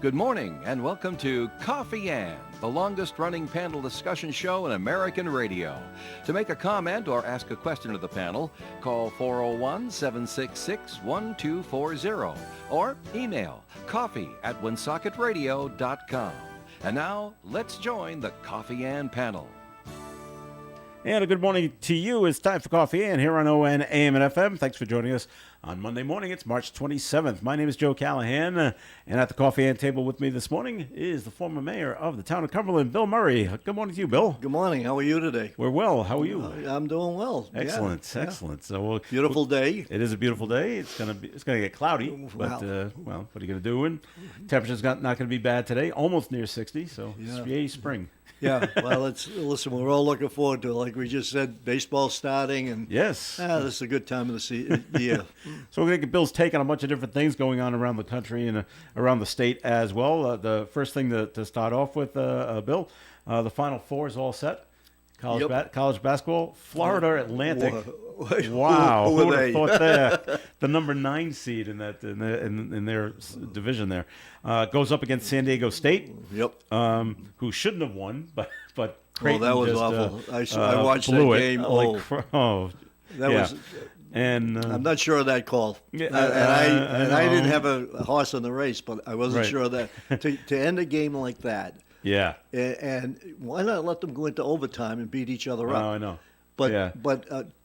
Good morning and welcome to Coffee Ann, the longest running panel discussion show in American radio. To make a comment or ask a question of the panel, call 401-766-1240 or email coffee@woonsocket.radio.com. And now, let's join the Coffee Ann panel. And a good morning to you. It's time for Coffee Ann here on ON, AM, and FM. Thanks for joining us on Monday morning. It's March 27th. My name is Joe Callahan, and at the Coffee Ann table with me this morning is the former mayor of the town of Cumberland, Bill Murray. Good morning to you, Bill. Good morning. How are you today? We're well. How are you? I'm doing well. Excellent, Yeah. excellent. So Beautiful day. It is a beautiful day. It's gonna get cloudy, but well, what are you gonna do? And temperature's not gonna be bad today. Almost near 60. So yay, spring. Yeah. Well, listen. We're all looking forward to it. Like we just said, baseball starting, and Yes. this is a good time of the year. So we're going to get Bill's take on a bunch of different things going on around the country and around the state as well. The first thing to start off with, Bill, the Final Four is all set. College basketball, Florida Atlantic. Wow, who would have thought that? The number 9 seed in their division there goes up against San Diego State. Yep. Who shouldn't have won, but Creighton that was just, awful. I watched that game. Was. And I'm not sure of that call. Yeah, and I didn't have a horse in the race, but I wasn't Right. sure of that to end a game like that. Yeah. And why not let them go into overtime and beat each other up? Oh, I know. But Yeah.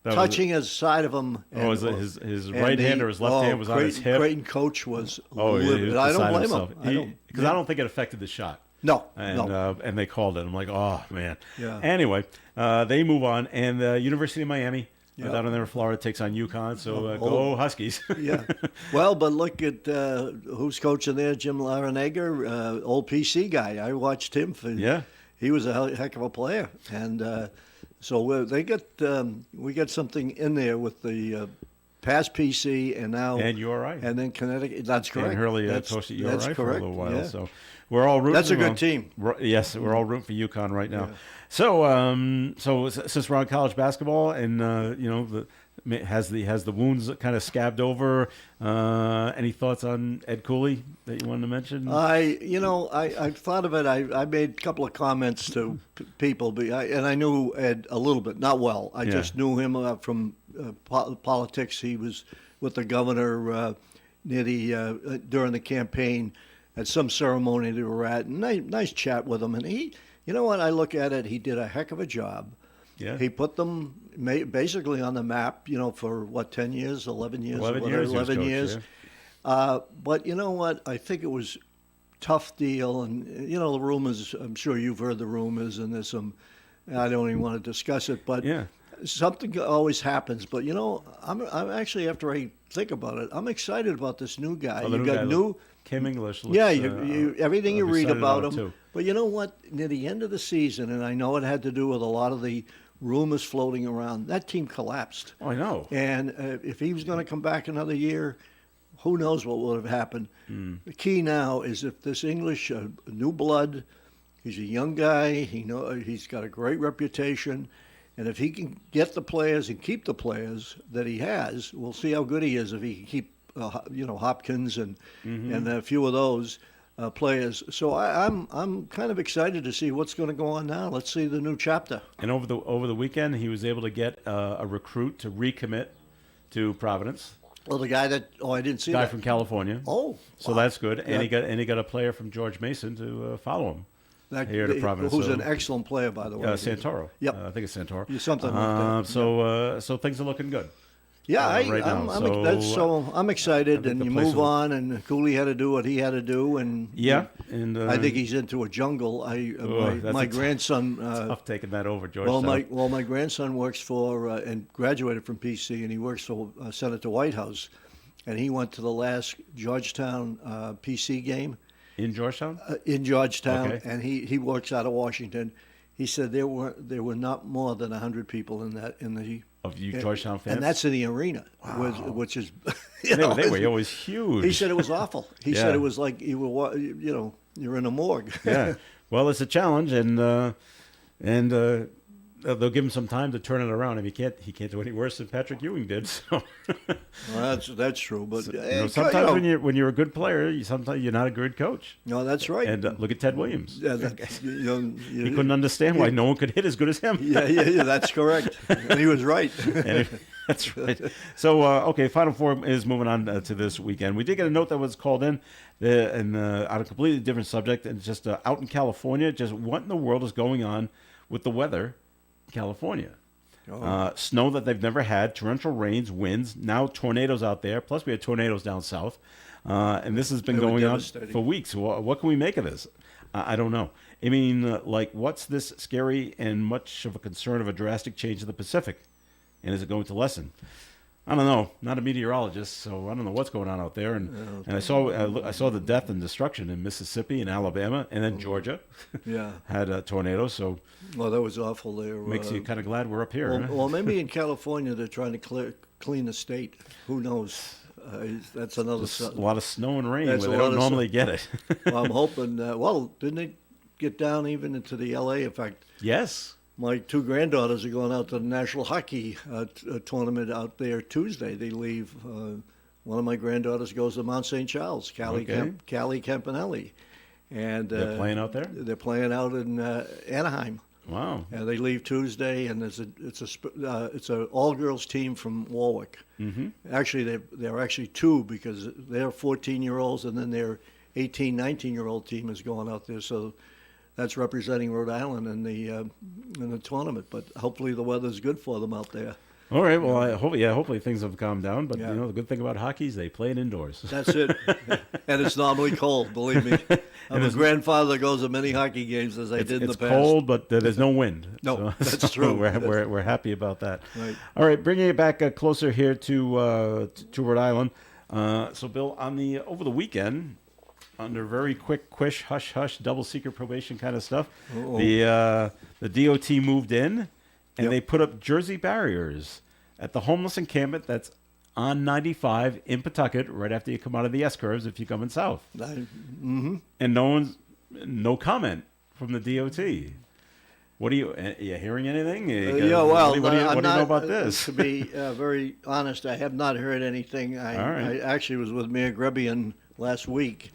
touching his side of him. Was it his right hand or his left hand was on his hip? Creighton coach was Oh, he livid. was I don't beside blame himself. him. Because I don't think it affected the shot. No. And they called it. I'm like, oh man. Yeah. Anyway, they move on, and the University of Miami Yeah. down in there in Florida takes on UConn. So go Huskies. Yeah. Well, but look at who's coaching there, Jim Larrañaga, old PC guy. I watched him for. Yeah. He was a heck of a player, and so we got something in there with the past PC and now And URI. and then Connecticut. That's correct. And Hurley that's coached at URI for a little while. Yeah. So we're all rooting. That's a for good them. team. Yes, we're all rooting for UConn right now. Yeah. So since we're on college basketball, and has the wounds kind of scabbed over. Any thoughts on Ed Cooley that you wanted to mention? I thought of it. I made a couple of comments to people, and I knew Ed a little bit, not well. I just knew him from politics. He was with the governor during the campaign at some ceremony they were at. Nice chat with him, and he. You know what? I look at it. He did a heck of a job. Yeah. He put them basically on the map, for 10 years, 11 years? 11 years. Yeah. But you know what? I think it was tough deal. And, the rumors, I'm sure you've heard the rumors, and there's some, I don't even want to discuss it, but something always happens. But, I'm actually, after I think about it, I'm excited about this new guy. Oh, You got Kim English. Looks, you everything you read about him. Too. But you know what? Near the end of the season, and I know it had to do with a lot of the rumors floating around, that team collapsed. Oh, I know. And if he was going to come back another year, who knows what would have happened. The key now is if this English, new blood, he's a young guy, he's got a great reputation, and if he can get the players and keep the players that he has, we'll see how good he is if he can keep Hopkins and a few of those players. So I'm kind of excited to see what's going to go on now. Let's see the new chapter. And over the weekend, he was able to get a recruit to recommit to Providence. Well, the guy I didn't see Guy that. from California. Oh, so wow. that's good. And Yeah. he got a player from George Mason to follow him. Here to Providence. Who's So- an excellent player, by the way. Santoro. Yep. I think it's Santoro. Yeah, something like that. So things are looking good. Yeah, right now. I'm excited, think and the you place move will- on, and Cooley had to do what he had to do, and And I think he's into a jungle. that's My a grandson. tough taking that over, George. My grandson works for and graduated from PC, and he works for Senator Whitehouse, and he went to the last Georgetown PC game in Georgetown. in Georgetown, Okay. and he works out of Washington. He said there were not more than 100 people in the Of you Georgetown fans, and that's in the arena, Wow. which is they were always huge. He said it was awful. He Yeah. said it was like you're in a morgue. Yeah. Well, it's a challenge, and they'll give him some time to turn it around. I mean, he can't do any worse than Patrick Ewing did. So Well, that's true. But sometimes when you're a good player, sometimes you're not a good coach. no, that's right. And look at Ted Williams. Yeah, He couldn't understand why no one could hit as good as him. yeah, that's correct. And he was right. That's right. So, okay, Final Four is moving on to this weekend. We did get a note that was called in on a completely different subject, and it's just out in California. Just what in the world is going on with the weather in California? Snow that they've never had, torrential rains, winds, now tornadoes out there. Plus, we had tornadoes down south. And this has been going on for weeks. What can we make of this? I don't know. I mean, what's this scary and much of a concern of a drastic change in the Pacific? And is it going to lessen? I don't know. Not a meteorologist, so I don't know what's going on out there. And I saw the death and destruction in Mississippi and Alabama, and then Georgia. Yeah, had a tornado. So well, that was awful there. Makes you kind of glad we're up here. Well, maybe in California they're trying to clean the state. Who knows? That's another. A lot of snow and rain where That's they a don't lot of normally get it. Well, I'm hoping. Well, didn't they get down even into the L.A.? In fact, Yes. my two granddaughters are going out to the National Hockey Tournament out there Tuesday. They leave. One of my granddaughters goes to Mount St. Charles, Callie Campanelli. And They're playing out there? They're playing out in Anaheim. Wow. They leave Tuesday, and it's a all-girls team from Warwick. Mm-hmm. Actually, they're actually two because they're 14-year-olds, and then their 18, 19-year-old team is going out there. So that's representing Rhode Island in the tournament. But hopefully the weather's good for them out there. All right. Well, hopefully things have calmed down. But the good thing about hockey is they play it indoors. That's it. And it's normally cold, believe me. I'm a grandfather that goes to many hockey games as I did in the past. It's cold, but there's no wind. No, so, that's true. We're happy about that. Right. All right, bringing it back closer here to Rhode Island. So, Bill, over the weekend, under very quick, hush, double secret probation kind of stuff, the DOT moved in, and they put up Jersey barriers at the homeless encampment that's on 95 in Pawtucket, right after you come out of the S-curves if you're coming south. Mm-hmm. And no comment from the DOT. What are you hearing anything? What do you know about this? To be very honest, I have not heard anything. I actually was with Mayor Grebian last week,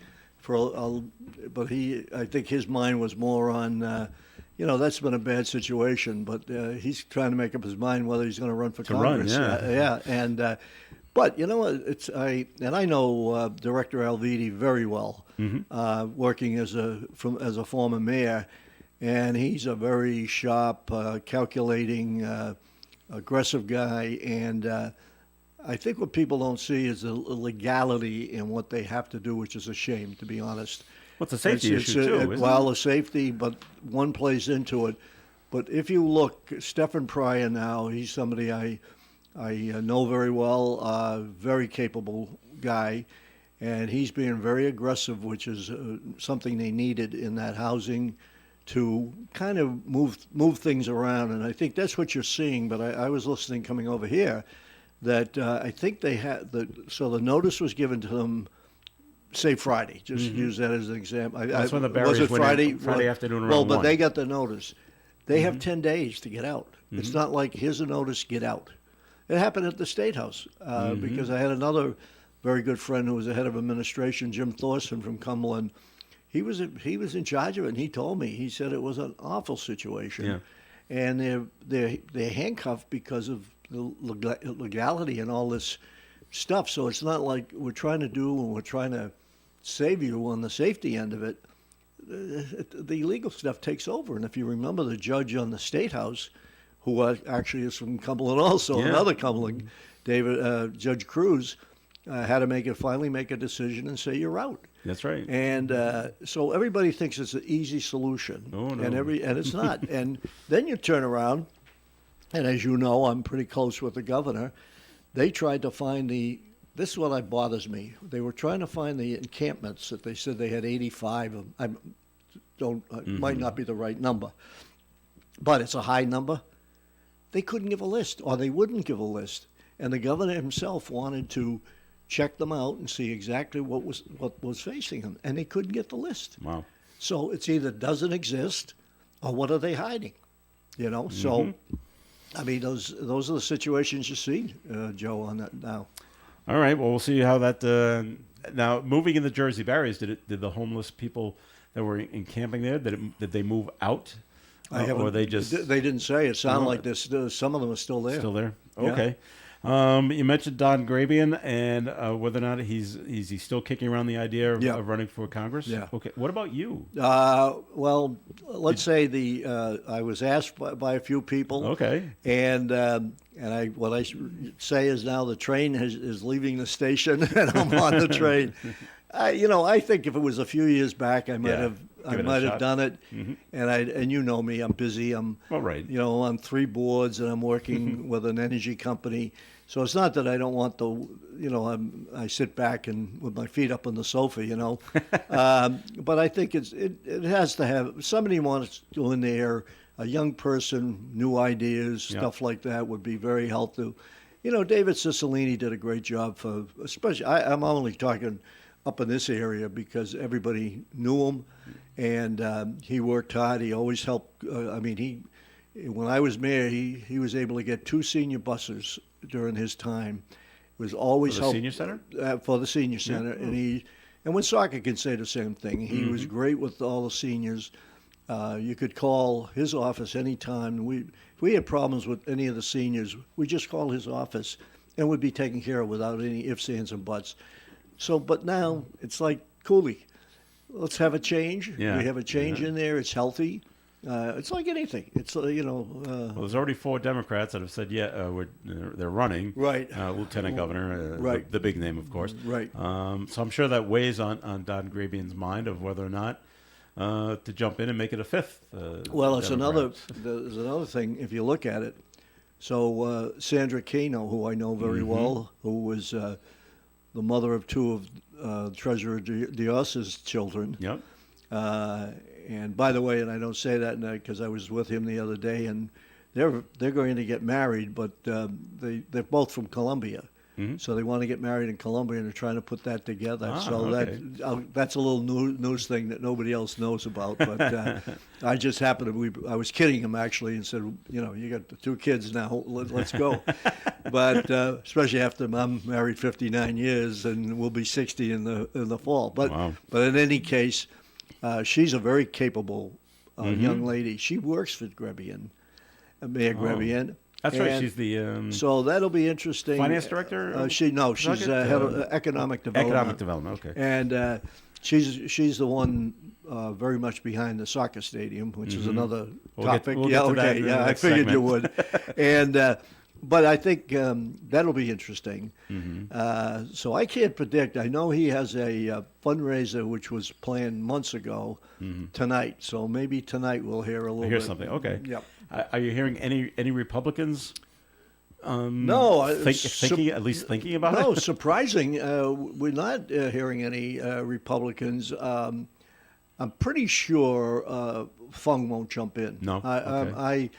but I think his mind was more on, that's been a bad situation, but he's trying to make up his mind whether he's going to run for Congress. And but you know what? I know Director Alviti very well, working as a former mayor. And he's a very sharp, calculating, aggressive guy. And I think what people don't see is the legality in what they have to do, which is a shame, to be honest. Well, it's a safety issue, too, isn't it? Well, a safety, but one plays into it. But if you look, Stephen Pryor now, he's somebody I know very well, very capable guy. And he's being very aggressive, which is something they needed in that housing to kind of move things around, and I think that's what you're seeing. But I was listening coming over here that I think they had so the notice was given to them, say Friday. Just use that as an example. That's when the barriers was it went Friday? in Friday afternoon around Well, but 1. they got the notice. They have 10 days to get out. It's not like here's a notice, get out. It happened at the State House because I had another very good friend who was the head of administration, Jim Thorson from Cumberland. He was in charge of it, and he told me. He said it was an awful situation, and they're handcuffed because of the legality and all this stuff. So it's not like we're trying to save you on the safety end of it. The legal stuff takes over, and if you remember, the judge on the State House, who actually is from Cumberland, also another Cumberland, Judge Cruz, had to finally make a decision and say you're out. That's right. And so everybody thinks it's an easy solution. Oh, no. And it's not. And then you turn around, and as you know, I'm pretty close with the governor. They tried to find this is what bothers me. They were trying to find the encampments that they said they had 85 of. It might not be the right number, but it's a high number. They couldn't give a list, or they wouldn't give a list. And the governor himself wanted to check them out and see exactly what was facing them, and they couldn't get the list. Wow. So it's either doesn't exist, or what are they hiding? So, I mean, those are the situations you see, Joe, on that now. All right. Well, we'll see how that. Now, moving in the Jersey barriers, did the homeless people that were encamping there did they move out, or they just They didn't say. It sounded like this. Some of them are still there. still there? Yeah. Okay. You mentioned Don Grabian and whether or not he's still kicking around the idea of running for Congress. Yeah. Okay. What about you? Well, let's say I was asked by a few people. Okay. And what I say is now the train is leaving the station and I'm on the train. I think if it was a few years back, I might have done it. Mm-hmm. And you know me, I'm busy. I'm right. on 3 boards and I'm working with an energy company. So it's not that I don't want I sit back and with my feet up on the sofa, but I think it has to have somebody wants to go in there. A young person, new ideas, stuff like that would be very helpful. David Cicilline did a great job especially, I'm only talking up in this area because everybody knew him, and he worked hard. He always helped. When I was mayor, he was able to get 2 senior buses during his time. It was always For the senior center? For the senior center, and Woonsocket can say the same thing. He was great with all the seniors. You could call his office anytime. If we had problems with any of the seniors, we just call his office, and would be taken care of without any ifs, ands, and buts. So, but now it's like, Cooley, let's have a change. Yeah. We have a change in there. It's healthy. It's like anything. It's Well, there's already 4 Democrats that have said they're running. Right. Lieutenant Governor, Right. the big name, of course. Right. So I'm sure that weighs on Don Grabian's mind of whether or not to jump in and make it a 5th. Well, there's Democrat. another thing if you look at it. So Sandra Kano, who I know very well, who was the mother of 2 of Treasurer Dios's children. Yep. And by the way, and I don't say that because I was with him the other day, and they're going to get married, but they're both from Colombia, so they want to get married in Colombia, and they're trying to put that together. Okay. That's a little news thing that nobody else knows about. But I just happened to I was kidding him actually, and said, you got the 2 kids now, let's go. But especially after I'm married 59 years, and we'll be 60 in the fall. But Wow. But in any case. She's a very capable young lady. She works for Grabian, Mayor Grabian. That's right. She's the So that'll be interesting. finance director? She's head of economic development. economic development. Okay. And she's the one very much behind the soccer stadium, which is another topic. we'll get to that in the I next figured segment. you would. And but I think that'll be interesting. So I can't predict. I know he has a fundraiser which was planned months ago tonight. So maybe tonight we'll hear a little bit. Something. Okay. Yep. Are you hearing any Republicans? No, thinking about it. No, surprising. We're not hearing any Republicans. I'm pretty sure Fung won't jump in. No? Okay.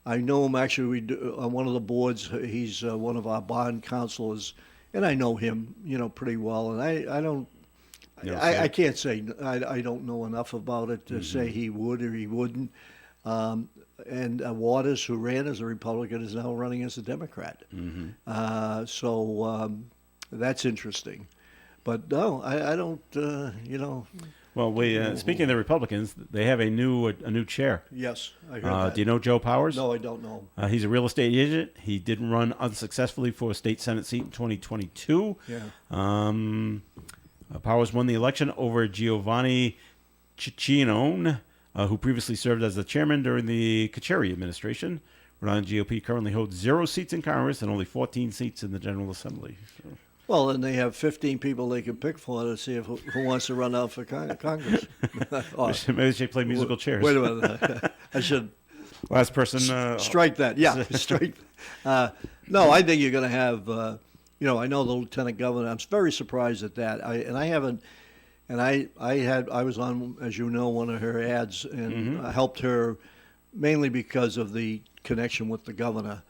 I know him actually. On one of the boards, he's one of our bond counselors, and I know him, pretty well. And I don't. I can't say I don't know enough about it to say he would or he wouldn't. And Waters, who ran as a Republican, is now running as a Democrat. So that's interesting. But no, I don't. Well, speaking of the Republicans, they have a new chair. Yes, I heard that. Do you know Joe Powers? No, I don't know. He's a real estate agent. He did run unsuccessfully for a state Senate seat in 2022. Yeah. Powers won the election over Giovanni Ciccione, who previously served as the chairman during the Carcieri administration. Rhode Island GOP currently holds 0 seats in Congress and only 14 seats in the General Assembly. So. Well, and they have 15 people they can pick for to see who wants to run out for Congress. Maybe they should play musical chairs. Wait a minute. I should Last person. strike that. Yeah, strike. No, I think you're going to have. I know the lieutenant governor. I'm very surprised at that. I was on, as you know, one of her ads, and I helped her mainly because of the connection with the governor.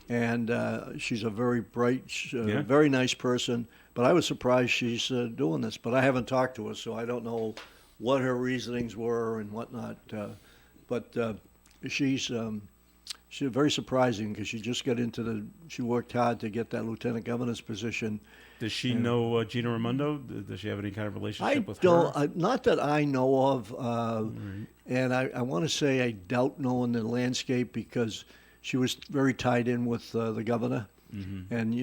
And she's a very bright, very nice person. But I was surprised she's doing this. But I haven't talked to her, so I don't know what her reasonings were and whatnot. But she's She's very surprising because she just got she worked hard to get that lieutenant governor's position. Does she know Gina Raimondo? Does she have any kind of relationship with don't, her? not that I know of. And I want to say I doubt knowing the landscape because she was very tied in with the governor. And,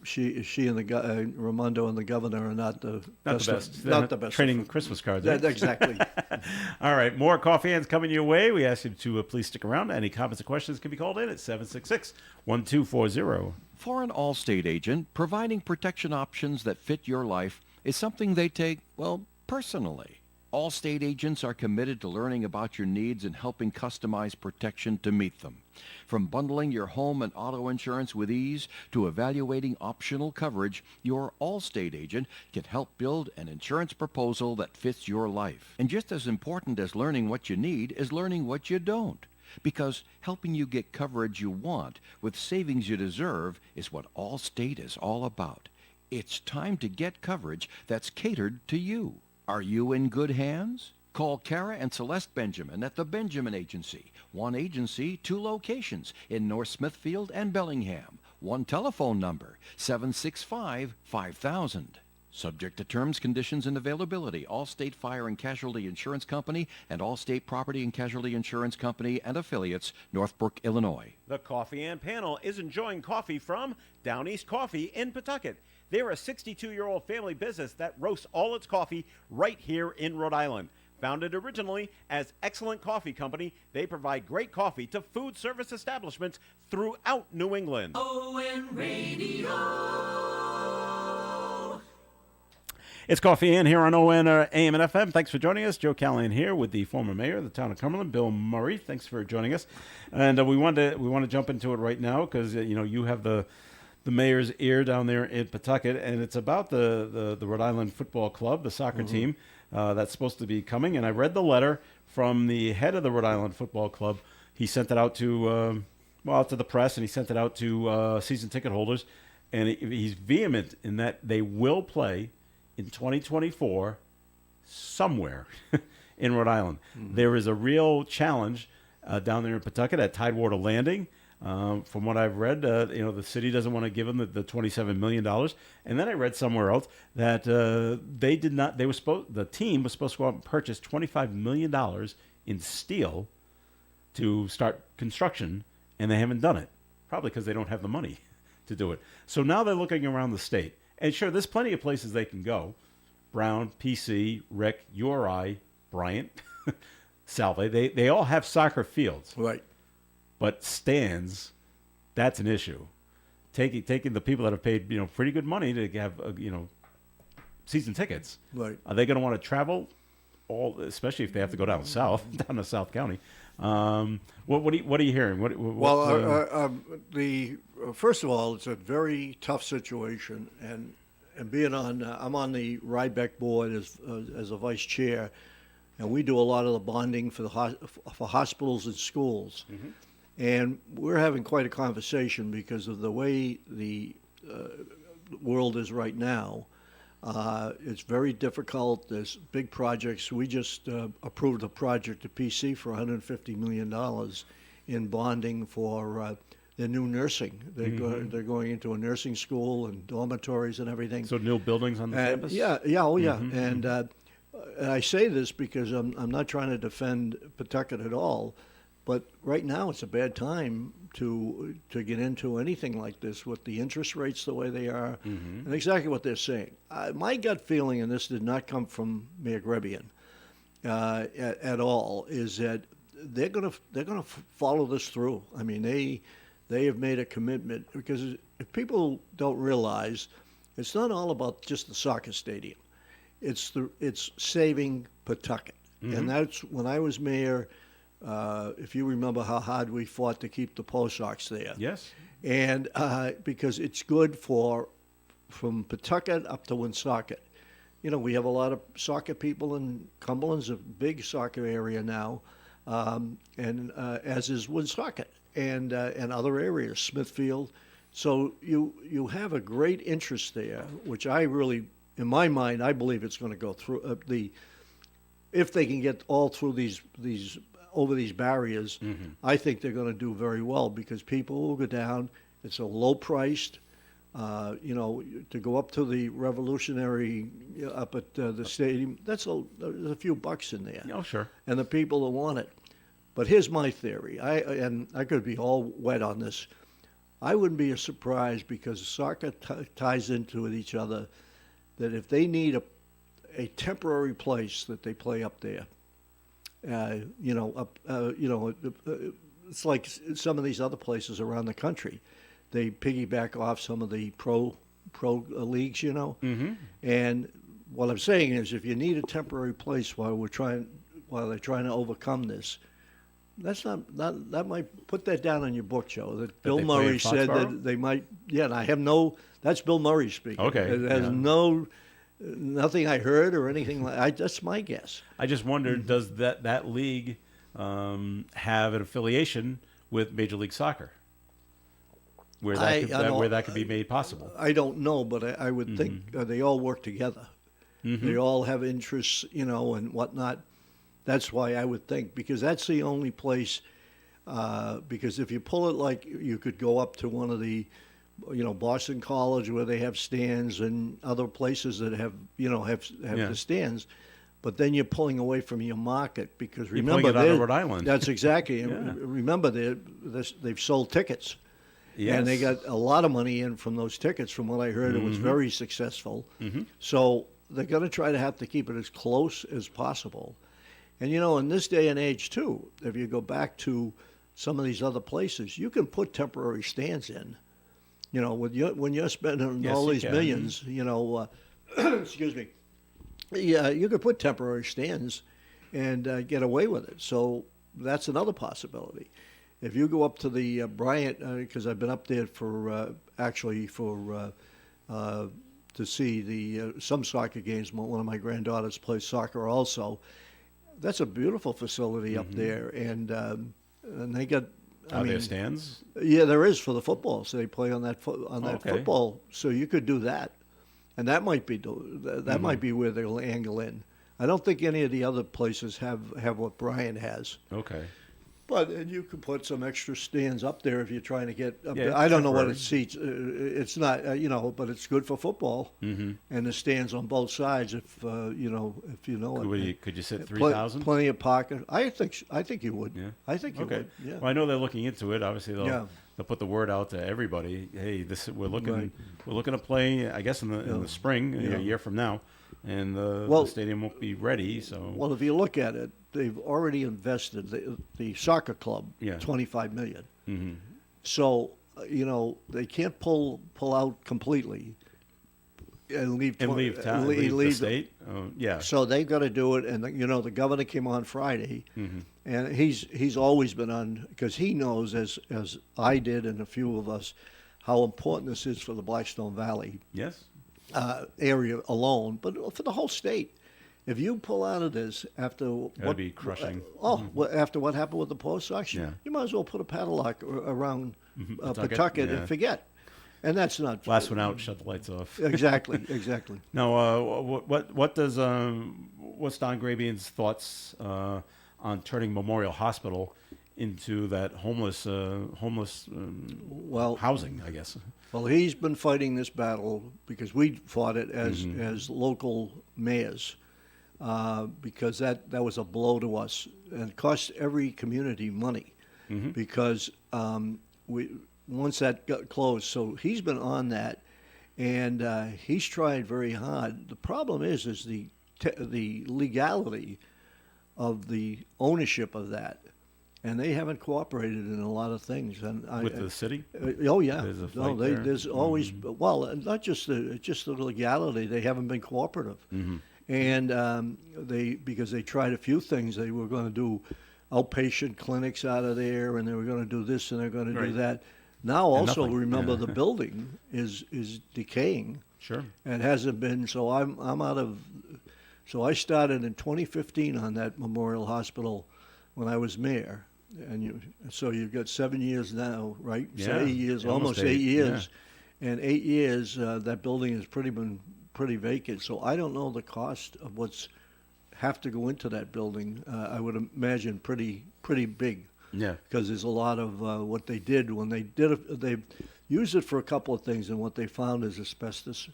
she and Raimondo and the governor are not the best. Not the best. Trading Christmas cards. Right? Exactly. All right, more Coffee Hands coming your way. We ask you to please stick around. Any comments or questions can be called in at 766-1240. For an Allstate agent, providing protection options that fit your life is something they take, well, personally. Allstate agents are committed to learning about your needs and helping customize protection to meet them. From bundling your home and auto insurance with ease to evaluating optional coverage, your Allstate agent can help build an insurance proposal that fits your life. And just as important as learning what you need is learning what you don't. Because helping you get coverage you want with savings you deserve is what Allstate is all about. It's time to get coverage that's catered to you. Are you in good hands? Call Kara and Celeste Benjamin at the Benjamin Agency. One agency, two locations in North Smithfield and Bellingham. One telephone number, 765-5000. Subject to terms, conditions, and availability. Allstate Fire and Casualty Insurance Company and Allstate Property and Casualty Insurance Company and affiliates, Northbrook, Illinois. The Coffee and Panel is enjoying coffee from Down East Coffee in Pawtucket. They're a 62-year-old family business that roasts all its coffee right here in Rhode Island. Founded originally as Excellent Coffee Company, they provide great coffee to food service establishments throughout New England. ON Radio. It's Coffee In here on ON AM and FM. Thanks for joining us. Joe Callahan here with the former mayor of the town of Cumberland, Bill Murray. Thanks for joining us. And we want to jump into it right now because you have the mayor's ear down there in Pawtucket, and it's about the Rhode Island Football Club, the soccer team that's supposed to be coming. And I read the letter from the head of the Rhode Island Football Club. He sent it out to the press, and he sent it out to season ticket holders. And he's vehement in that they will play in 2024 somewhere in Rhode Island. There is a real challenge down there in Pawtucket at Tidewater Landing. From what I've read, the city doesn't want to give them the $27 million. And then I read somewhere else that the team was supposed to go out and purchase $25 million in steel to start construction, and they haven't done it. Probably because they don't have the money to do it. So now they're looking around the state. And sure, there's plenty of places they can go. Brown, PC, Rick, URI, Bryant, Salve. They all have soccer fields. Right. But stands, that's an issue. Taking the people that have paid pretty good money to have season tickets. Right. Are they going to want to travel? Especially if they have to go down south, down to South County. What are you hearing? First of all, it's a very tough situation, and being I'm on the Rybeck board as a vice chair, and we do a lot of the bonding for hospitals and schools. And we're having quite a conversation because of the way the world is right now. It's very difficult. There's big projects. We just approved a project to PC for $150 million in bonding for the new nursing. They're going into a nursing school and dormitories and everything. So new buildings on the campus? Yeah, And I say this because I'm not trying to defend Pawtucket at all. But right now, it's a bad time to get into anything like this with the interest rates the way they are, and exactly what they're saying. My gut feeling, and this did not come from Mayor Grebian at all, is that they're gonna follow this through. I mean, they have made a commitment, because if people don't realize, it's not all about just the soccer stadium. It's saving Pawtucket, and that's when I was mayor. If you remember how hard we fought to keep the Post Sox there. Yes. And because it's good from Pawtucket up to Woonsocket. We have a lot of soccer people, in Cumberland's a big soccer area now, and as is Woonsocket and other areas, Smithfield. So you have a great interest there, which I really, in my mind, I believe it's going to go through if they can get all through these over these barriers, I think they're going to do very well because people will go down. It's a low priced. You know, to go up to the Revolutionary up at the stadium, there's a few bucks in there, Oh, sure. and the people will want it. But here's my theory. I could be all wet on this. I wouldn't be surprised because soccer ties into with each other. That if they need a temporary place that they play up there, you know, it's like some of these other places around the country. They piggyback off some of the pro leagues, you know. Mm-hmm. And what I'm saying is, if you need a temporary place while they're trying to overcome this, that might put that down on your book, Joe. That Bill they play in Murray said Foxborough? that they might. Yeah, and I have no. That's Bill Murray speaking. Okay, It has yeah. nothing I heard or anything like. That's my guess. I just wondered, does that league have an affiliation with Major League Soccer, where that could be made possible? I don't know, but I would think they all work together. They all have interests, you know, and whatnot. That's why I would think, because that's the only place. Because if you pull it like you could go up to one of the, you know, Boston College where they have stands and other places that have, you know, have Yeah. the stands. But then you're pulling away from your market because You're remember pulling it out of Rhode Island. That's exactly. And Yeah. remember they've sold tickets. Yes. And they got a lot of money in from those tickets. From what I heard, it was very successful. So they're going to try to have to keep it as close as possible. And, you know, in this day and age, too, if you go back to some of these other places, you can put temporary stands in. You know, when you're spending Yes, all you these can. millions, you know, excuse me, yeah, you could put temporary stands and get away with it. So that's another possibility. If you go up to the Bryant, because I've been up there for to see the some soccer games. One of my granddaughters plays soccer also. That's a beautiful facility up there, and they got. Are there stands? Yeah, there is for the football. So they play on that Okay. football. So you could do that, and that might be might be where they'll angle in. I don't think any of the other places have what Bryant has. Okay. But and you could put some extra stands up there if you're trying to get up Yeah, there. I don't know what temporary. it seats. It's not, you know, but it's good for football. Mm-hmm. And the stands on both sides, if you know it. Could you sit Pl- 3,000? Plenty of parking. I think you would. Yeah. I think you Okay. would. Yeah. Well, I know they're looking into it. Obviously, Yeah. they'll put the word out to everybody. Hey, we're looking Right. to play. I guess in the spring, Yeah. a year from now, and the Well- stadium won't be ready. So Well, if you look at it, they've already invested the soccer club Yeah. $25 million. Mm-hmm. So you know they can't pull out completely and leave leave town, leave- leave the leave- state. Yeah. So they've got to do it, and you know the governor came on Friday, and he's always been on because he knows as I did and a few of us how important this is for the Blackstone Valley Yes. area alone, but for the whole state. If you pull out of this after That'd be crushing. after what happened with the Post Sox, Yeah. you might as well put a padlock around Pawtucket, Pawtucket yeah. and forget. And that's not Last one out, shut the lights off. exactly. Now, what does what's Don Grabian's thoughts on turning Memorial Hospital into that homeless Well, housing? I guess. Well, he's been fighting this battle because we fought it as local mayors because that was a blow to us and it cost every community money because we once that got closed. So he's been on that and he's tried very hard. The problem is the legality of the ownership of that. And they haven't cooperated in a lot of things. And With the city? Oh yeah, There's a no, fight there? there's always well, not just the legality. They haven't been cooperative, and because they tried a few things. They were going to do outpatient clinics out of there, and they were going to do this and they're going to do Right. that. Now, also nothing. remember Yeah. the building is decaying. Sure. And hasn't been. So I'm out of. So I started in 2015 on that Memorial Hospital when I was mayor, and so you've got 7 years now, right? So Yeah, 8 years, almost almost 8 eight, years, and 8 years that building has been pretty vacant. So I don't know the cost of what's have to go into that building. I would imagine pretty pretty big. Yeah. Because there's a lot of what they did when they did it, they used it for a couple of things, and what they found is asbestos.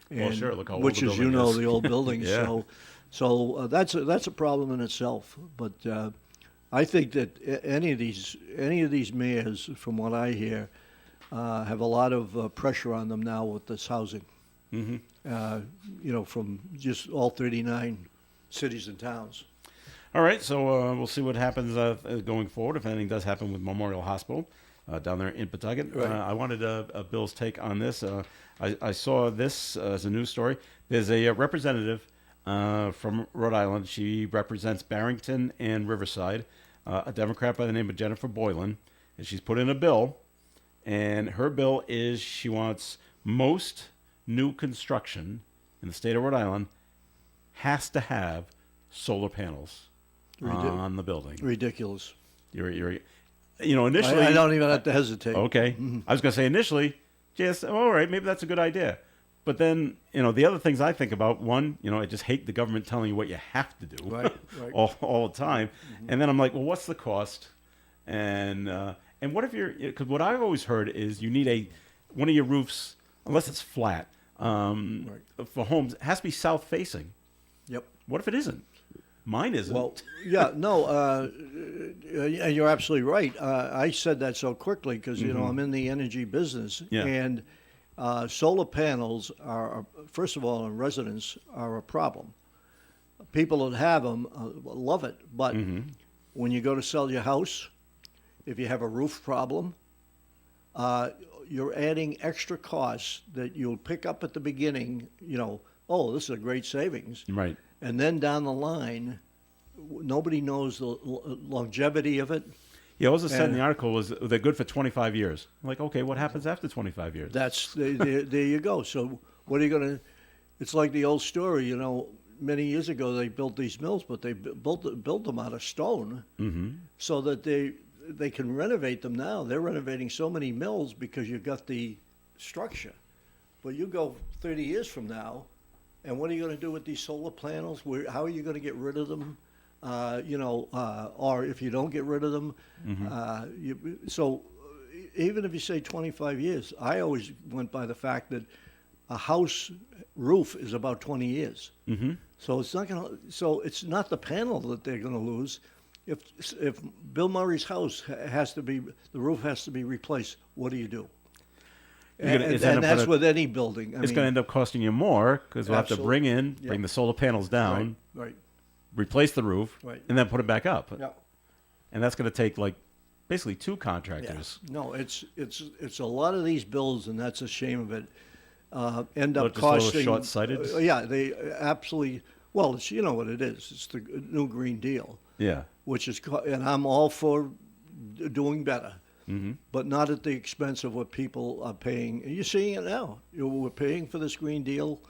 Well, sure, look how old which the is, you building know, is. the old buildings. Yeah. So that's a problem in itself. But I think that any of these mayors, from what I hear, have a lot of pressure on them now with this housing. From just all 39 cities and towns. All right, so we'll see what happens going forward, if anything does happen with Memorial Hospital down there in Pawtucket. Right. I wanted Bill's take on this. I saw this as a news story. There's a representative from Rhode Island. She represents Barrington and Riverside, a Democrat by the name of Jennifer Boylan, and she's put in a bill, and her bill is she wants most new construction in the state of Rhode Island has to have solar panels on the building. Ridiculous. You're initially I don't even have to hesitate. Okay. I was going to say initially, just all right, maybe that's a good idea. But then, the other things I think about, one, I just hate the government telling you what you have to do Right. all the time. And then I'm like, well, what's the cost? And what if because what I've always heard is you need one of your roofs, unless it's flat, for homes, it has to be south facing. Yep. What if it isn't? Mine isn't. Well, yeah, no, you're absolutely right. I said that so quickly because, I'm in the energy business. Yeah. And solar panels are, first of all, in residents, are a problem. People that have them love it. But when you go to sell your house, if you have a roof problem, you're adding extra costs that you'll pick up at the beginning, oh, this is a great savings. Right. And then down the line, nobody knows the longevity of it. Yeah, what was said in the article was they're good for 25 years. I'm like, okay, what happens after 25 years? There you go. So what are you going to? It's like the old story, Many years ago they built these mills, but they built them out of stone, so that they can renovate them now. They're renovating so many mills because you've got the structure. But you go 30 years from now, and what are you going to do with these solar panels? How are you going to get rid of them? Or if you don't get rid of them, so even if you say 25 years, I always went by the fact that a house roof is about 20 years. So it's not going to. So it's not the panel that they're going to lose. If Bill Murray's house the roof has to be replaced, what do you do? And that's with any building. It's going to end up costing you more because we'll have to Absolutely. bring the solar panels down, Right. replace the roof, Right. and then put it back up. Yeah. And that's going to take basically two contractors. No, it's a lot of these bills, and that's a shame of it. End up Just a little costing short-sighted? Yeah, they absolutely. Well, it's what it is. It's the new Green Deal, Yeah. which is, and I'm all for doing better, but not at the expense of what people are paying. You're seeing it now. We're paying for this Green Deal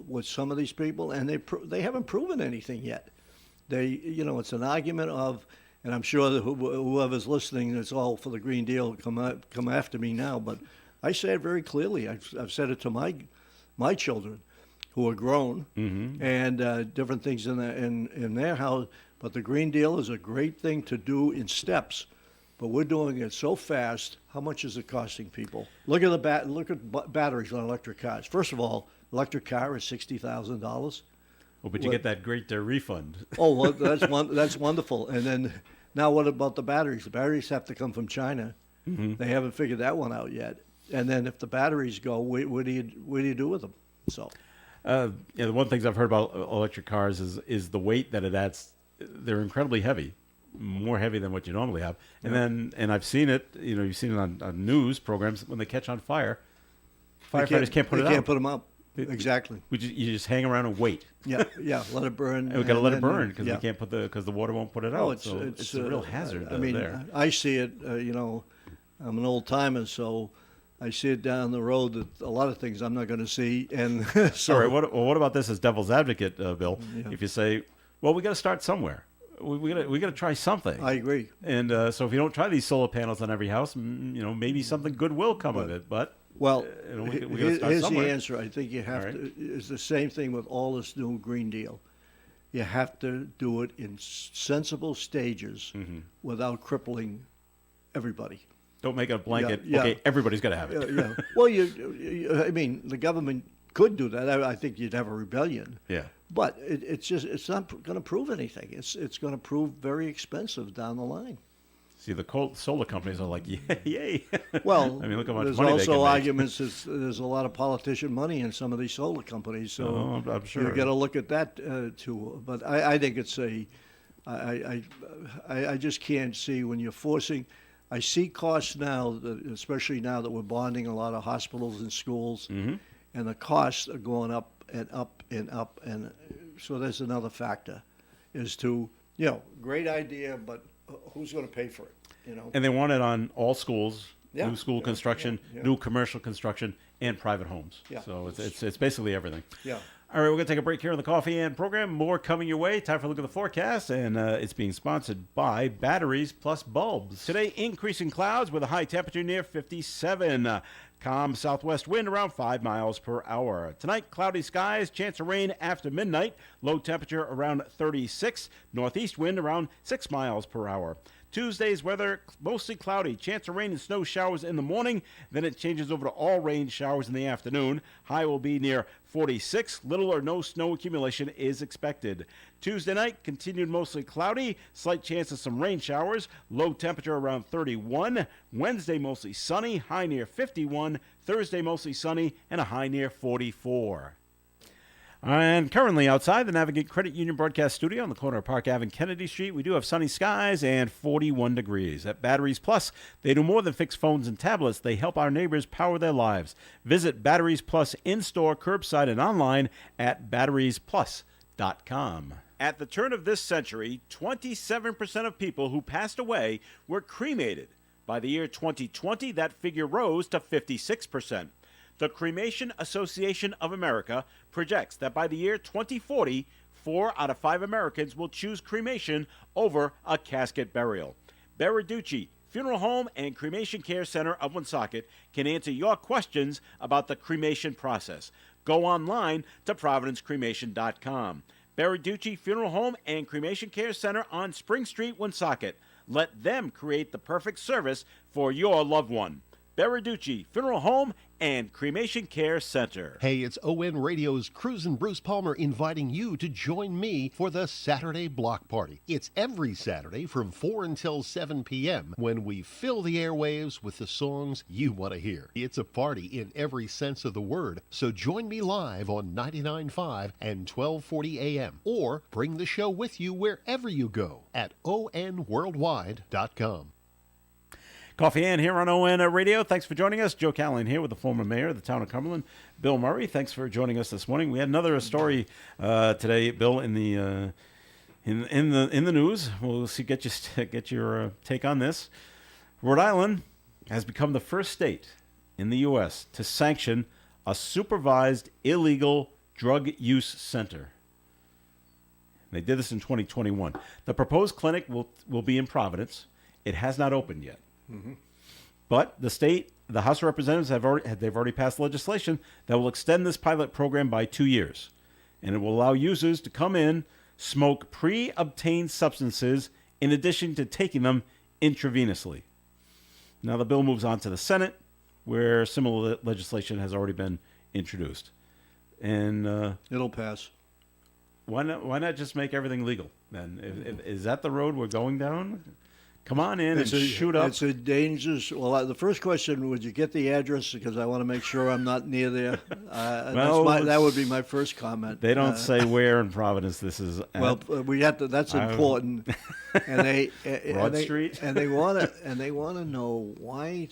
with some of these people, and they haven't proven anything yet. It's an argument of, and I'm sure that whoever's listening that's all for the Green Deal come after me now, but I say it very clearly. I've said it to my children, who are grown, and different things in their house. But the Green Deal is a great thing to do in steps, but we're doing it so fast. How much is it costing people? Look at batteries on electric cars. First of all, electric car is $60,000. Oh, but you get that great refund. Oh, well, that's wonderful. And then now, what about the batteries? The batteries have to come from China. They haven't figured that one out yet. And then if the batteries go, what do you do with them? So, the one thing I've heard about electric cars is the weight that it adds. They're incredibly heavy, more heavy than what you normally have. And I've seen it. You've seen it on news programs when they catch on fire. Firefighters can't put it out. They can't put them up. Exactly. You just hang around and wait. Yeah, let it burn. And we got to let it burn because we can't because the water won't put it Oh, out. So it's a real hazard. I mean, there. I see it. I'm an old timer, so I see it down the road that a lot of things I'm not going to see. And so, all right. What about this as devil's advocate, Bill? Yeah. If you say, well, we got to start somewhere. We got to try something. I agree. And so if you don't try these solar panels on every house, maybe something good will come of it. But well, we got to start here's somewhere. the answer. I think you have to. It's the same thing with all this new Green Deal. you have to do it in sensible stages without crippling everybody. Don't make it a blanket. Yeah, yeah. Okay, everybody's got to have it. Yeah. Well, I mean, the government could do that. I think you'd have a rebellion. Yeah. But it's not going to prove anything. It's going to prove very expensive down the line. See, the solar companies are like, yay. Well, I mean, look how much there's money they also can make. arguments. There's a lot of politician money in some of these solar companies, so I'm sure. you got to look at that too. But I think it's I just can't see when you're forcing. I see costs now, especially now that we're bonding a lot of hospitals and schools, and the costs are going up and up and up, and so there's another factor, is to great idea, but who's going to pay for it? And they want it on all schools, Yeah. new school construction, Yeah. new commercial construction, and private homes. Yeah. So it's basically everything. Yeah. All right, we're going to take a break here on the Coffee and program. More coming your way. Time for a look at the forecast, and it's being sponsored by Batteries Plus Bulbs. Today, increasing clouds with a high temperature near 57. Calm southwest wind around 5 miles per hour. Tonight, cloudy skies, chance of rain after midnight. Low temperature around 36. Northeast wind around 6 miles per hour. Tuesday's weather, mostly cloudy. Chance of rain and snow showers in the morning. Then it changes over to all rain showers in the afternoon. High will be near 46. Little or no snow accumulation is expected. Tuesday night, continued mostly cloudy. Slight chance of some rain showers. Low temperature around 31. Wednesday, mostly sunny. High near 51. Thursday, mostly sunny. And a high near 44. And currently outside the Navigate Credit Union broadcast studio on the corner of Park Ave and Kennedy Street, we do have sunny skies and 41 degrees. At Batteries Plus, they do more than fix phones and tablets. They help our neighbors power their lives. Visit Batteries Plus in-store, curbside, and online at batteriesplus.com. At the turn of this century, 27% of people who passed away were cremated. By the year 2020, that figure rose to 56%. The Cremation Association of America projects that by the year 2040, 4 out of 5 Americans will choose cremation over a casket burial. Berarducci Funeral Home and Cremation Care Center of Woonsocket can answer your questions about the cremation process. Go online to providencecremation.com. Berarducci Funeral Home and Cremation Care Center on Spring Street, Woonsocket. Let them create the perfect service for your loved one. Berarducci Funeral Home and Cremation Care Center. Hey, it's ON Radio's Cruz and Bruce Palmer inviting you to join me for the Saturday Block Party. It's every Saturday from 4 until 7 p.m. when we fill the airwaves with the songs you want to hear. It's a party in every sense of the word, so join me live on 99.5 and 1240 a.m. or bring the show with you wherever you go at onworldwide.com. Coffee and here on ON Radio. Thanks for joining us. Joe Callahan here with the former mayor of the town of Cumberland, Bill Murray. Thanks for joining us this morning. We had another story today, Bill, in the news. We'll see get your take on this. Rhode Island has become the first state in the U.S. to sanction a supervised illegal drug use center. They did this in 2021. The proposed clinic will be in Providence. It has not opened yet. Mm-hmm. But the House of Representatives have already passed legislation that will extend this pilot program by 2 years, and it will allow users to come in, smoke pre-obtained substances in addition to taking them intravenously. Now the bill moves on to the Senate, where similar legislation has already been introduced, and It'll pass. why not just make everything legal? Then is that the road we're going down? Come on in and shoot up. It's a dangerous. Well, the first question: would you get the address? Because I want to make sure I'm not near there. That would be my first comment. They don't say where in Providence this is at. Well, we have to. That's important. And they Broad Street? and they want to know why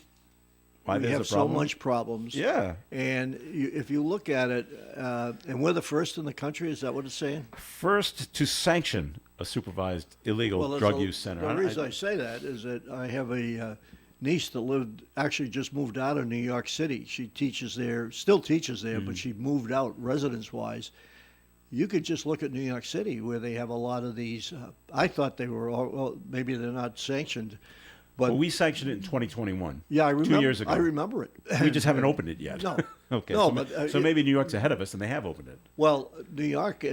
we there's have a so problem? much problems. Yeah. And if you look at it, and we're the first in the country. Is that what it's saying? First to sanction a supervised illegal drug use center. The reason I say that is that I have a niece that actually just moved out of New York City. She teaches there, still teaches there, but she moved out residence-wise. You could just look at New York City where they have a lot of these. I thought they were all, well, maybe they're not sanctioned, But Well, we sanctioned it in 2021. yeah, I remember. 2 years ago. I remember it. We just haven't opened it yet. No. Okay. No, so, but, so maybe New York's ahead of us, and they have opened it. Well, New York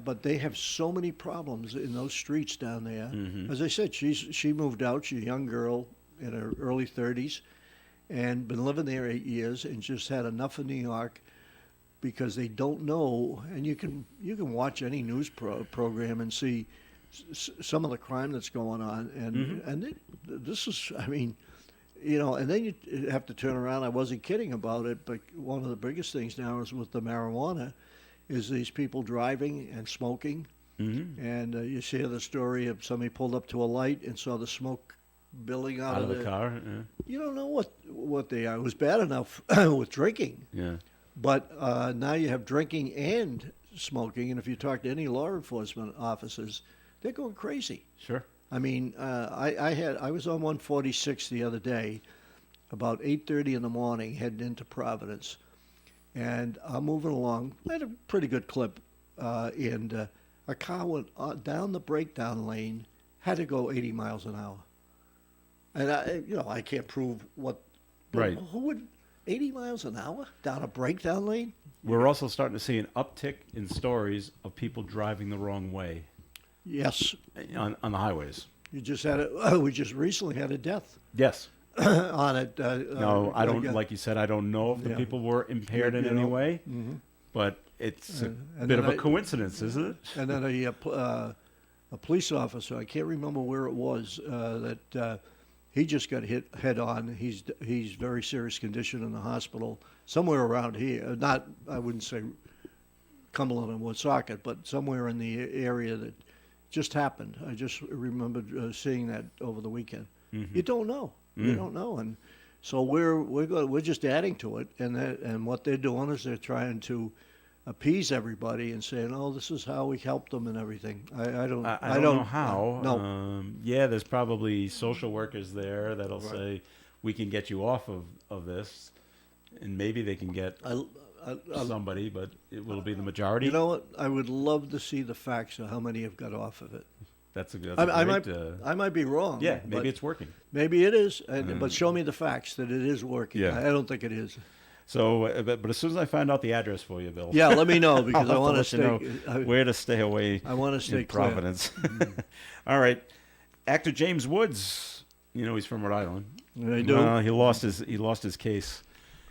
but they have so many problems in those streets down there. Mm-hmm. As I said, she moved out. She's a young girl in her early 30s, and been living there 8 years, and just had enough of New York because they don't know. And you can watch any news program and see some of the crime that's going on, and this is, I mean. And then you have to turn around. I wasn't kidding about it, but one of the biggest things now is with the marijuana, is these people driving and smoking. Mm-hmm. And you share the story of somebody pulled up to a light and saw the smoke billowing out, Out of the car. Yeah. You don't know what they are. It was bad enough with drinking, Yeah. but now you have drinking and smoking. And if you talk to any law enforcement officers, they're going crazy. Sure. I mean, I was on 146 the other day, about 8:30 in the morning, heading into Providence, and I'm moving along at a pretty good clip, and a car went down the breakdown lane, had to go 80 miles an hour, and I can't prove what. Right. Who would 80 miles an hour down a breakdown lane? We're also starting to see an uptick in stories of people driving the wrong way Yes, on the highways. you just had we just recently had a death Yes. on it. No, I don't. Like you said, I don't know if the Yeah. people were impaired in You any know, way, but it's a and bit then of a I- coincidence, isn't it? And then a police officer, I can't remember where it was, that he just got hit head on. He's very serious condition in the hospital somewhere around here. Not, I wouldn't say Cumberland and Woonsocket, but somewhere in the area that just happened. I just remembered seeing that over the weekend. You don't know. You don't know, and so we're just adding to it. And what they're doing is they're trying to appease everybody and saying, "Oh, this is how we help them and everything." I don't know how. No. Yeah, there's probably social workers there that'll say, "We can get you off of this," and maybe they can get somebody, but it will be the majority. You know what? I would love to see the facts of how many have got off of it. That's a good. I might be wrong. Yeah, but maybe it's working. maybe it is, but show me the facts that it is working. Yeah. I don't think it is. So, but as soon as I find out the address for you, Bill. Yeah, let me know because I'll I have want to let you stay. know where to stay away. I want to stay in clear. Providence. All right, actor James Woods. You know he's from Rhode Island. I do. He lost his case.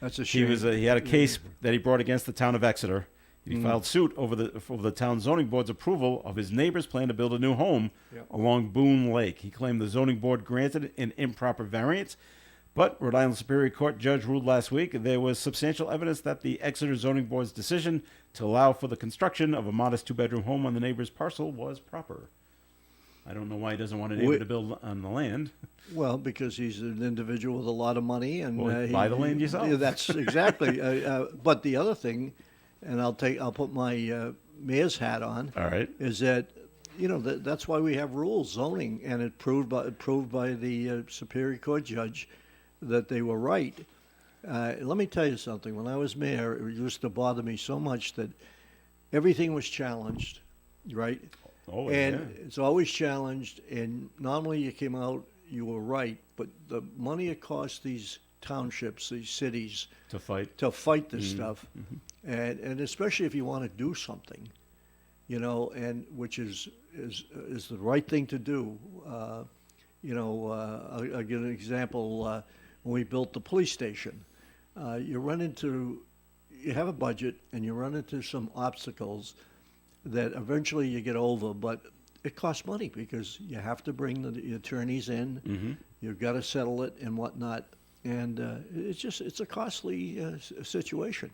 That's a He shame. he had a case that he brought against the town of Exeter. He filed suit over the town zoning board's approval of his neighbor's plan to build a new home along Boone Lake. He claimed the zoning board granted an improper variance, but Rhode Island Superior Court judge ruled last week there was substantial evidence that the Exeter zoning board's decision to allow for the construction of a modest two-bedroom home on the neighbor's parcel was proper. I don't know why he doesn't want a neighbor to build on the land. Well, because he's an individual with a lot of money, and Well, buy the land yourself. Yeah, that's exactly. But the other thing, and I'll put my mayor's hat on. All right. Is that that's why we have rules, zoning, and it proved by the Superior Court judge that they were right. Let me tell you something. When I was mayor, it used to bother me so much that everything was challenged, right? Oh, And yeah. it's always challenged, and normally you came out, you were right, but the money it cost these townships, these cities, To fight. to fight this stuff, and especially if you want to do something, and which is the right thing to do. I'll give an example. When we built the police station, you have a budget, and you run into some obstacles that eventually you get over, but it costs money because you have to bring the attorneys in. You've got to settle it and whatnot, and it's a costly situation.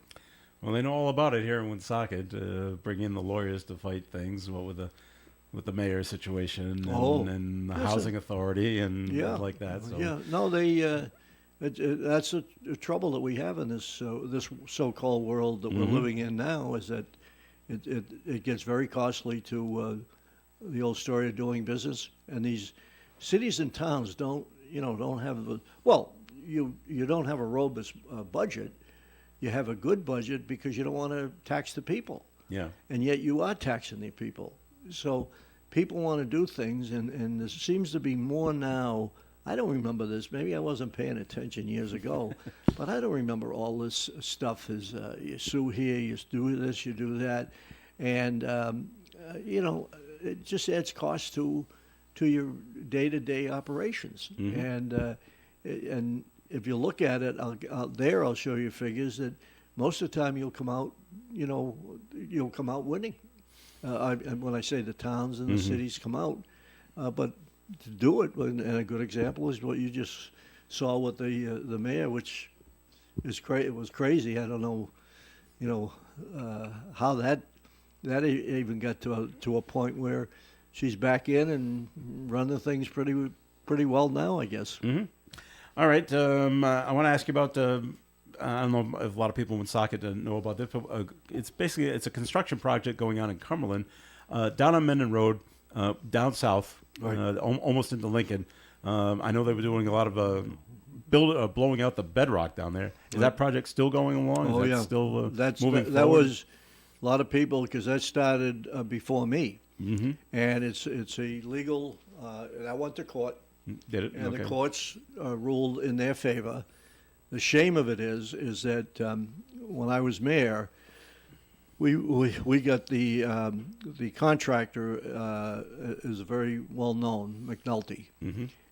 Well, they know all about it here in Woonsocket. Bring in the lawyers to fight things. What with the mayor situation and the listen. housing authority and Yeah, like that. So yeah. No, that's the trouble that we have in this so-called world that we're living in now, is that it gets very costly to the old story of doing business, and these cities and towns don't have you don't have a robust budget. You have a good budget because you don't want to tax the people, yeah, and yet you are taxing the people. So people want to do things, and there seems to be more now I don't remember this. Maybe I wasn't paying attention years ago, but I don't remember all this stuff. Is you sue here, you do this, you do that, and it just adds cost to your day-to-day operations. And if you look at it, I'll show you figures that most of the time you'll come out winning. And when I say the towns and the cities come out, but to do it, and a good example is what you just saw with the mayor, which is it was crazy. I don't know, how that even got to a point where she's back in and running things pretty well now, I guess. Mm-hmm. All right. I want to ask you about. I don't know if a lot of people in Woonsocket know about this, but it's a construction project going on in Cumberland, down on Mendon Road, down south, Right. Almost into Lincoln. I know they were doing a lot of blowing out the bedrock down there. Is that project still going along? Oh, Is that yeah. still moving That forward? was a lot of people, because that started before me, and it's illegal. I went to court, Did it? and Okay. the courts ruled in their favor. The shame of it is that when I was mayor, we got the contractor is very well known, McNulty,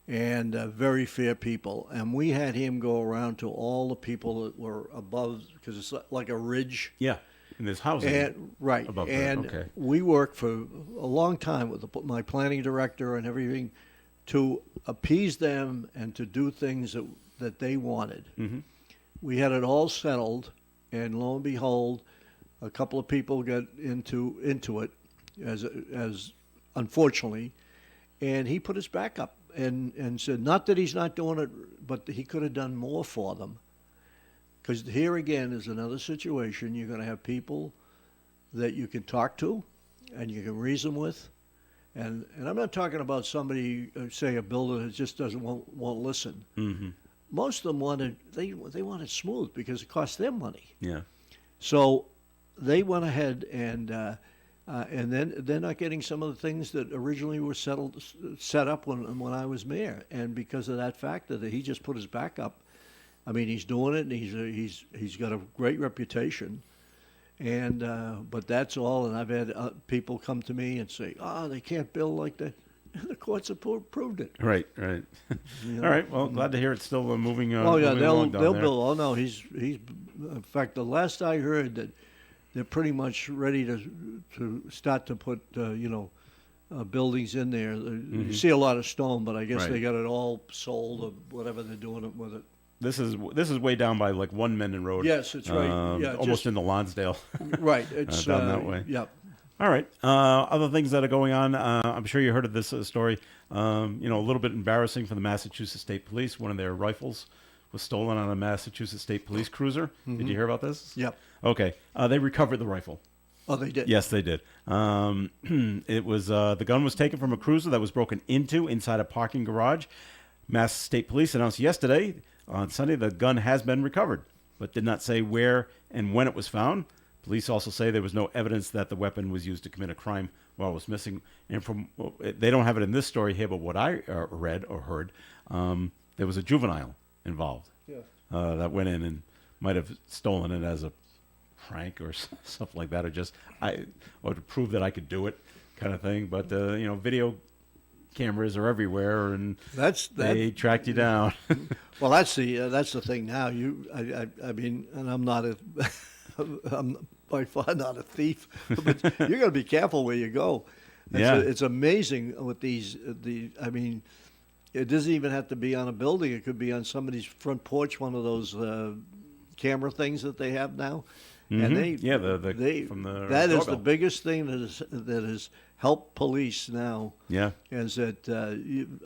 and very fair people, and we had him go around to all the people that were above, because it's like a ridge. Yeah. And there's housing. And right, above that, and okay. we worked for a long time with my planning director and everything to appease them and to do things that they wanted. We had it all settled, and lo and behold, a couple of people got into it, as unfortunately, and he put his back up and said, not that he's not doing it, but he could have done more for them. Because here again is another situation. You're going to have people that you can talk to and you can reason with. And I'm not talking about somebody, say a builder that just won't listen. Most of them they want it smooth because it costs them money. Yeah. So they went ahead and then they're not getting some of the things that originally were set up when I was mayor. And because of that factor, that he just put his back up. I mean, he's doing it, and he's got a great reputation, and but that's all. And I've had people come to me and say, they can't build like that. The courts have proved it. Right. You know? All right. Well, glad to hear it's still moving. Oh yeah, moving they'll along down there. build. Oh no, he's. In fact, the last I heard that they're pretty much ready to start to put buildings in there. You see a lot of stone, but I guess Right. they got it all sold or whatever they're doing with it. This is way down by like one Mendon Road. Yes, it's right. Yeah, almost just- into Lonsdale. Right, it's down that way. Yeah. All right. Other things that are going on. I'm sure you heard of this story. A little bit embarrassing for the Massachusetts State Police. One of their rifles was stolen on a Massachusetts State Police cruiser. Did you hear about this? Yep. Okay. They recovered the rifle. Oh, they did. Yes, they did. It was the gun was taken from a cruiser that was broken into inside a parking garage. Mass State Police announced yesterday on Sunday the gun has been recovered, but did not say where and when it was found. Police also say there was no evidence that the weapon was used to commit a crime while it was missing. And they don't have it in this story here, but what I read or heard, there was a juvenile involved that went in and might have stolen it as a prank or something like that, or to prove that I could do it, kind of thing. But video cameras are everywhere, and they tracked you down. Well, that's the thing now. I mean, and I'm not I'm by far not a thief, but you're going to be careful where you go. It's amazing with these. I mean, it doesn't even have to be on a building. It could be on somebody's front porch, one of those camera things that they have now. And from the that is the doorbell. biggest thing that has helped police now. Yeah. Is that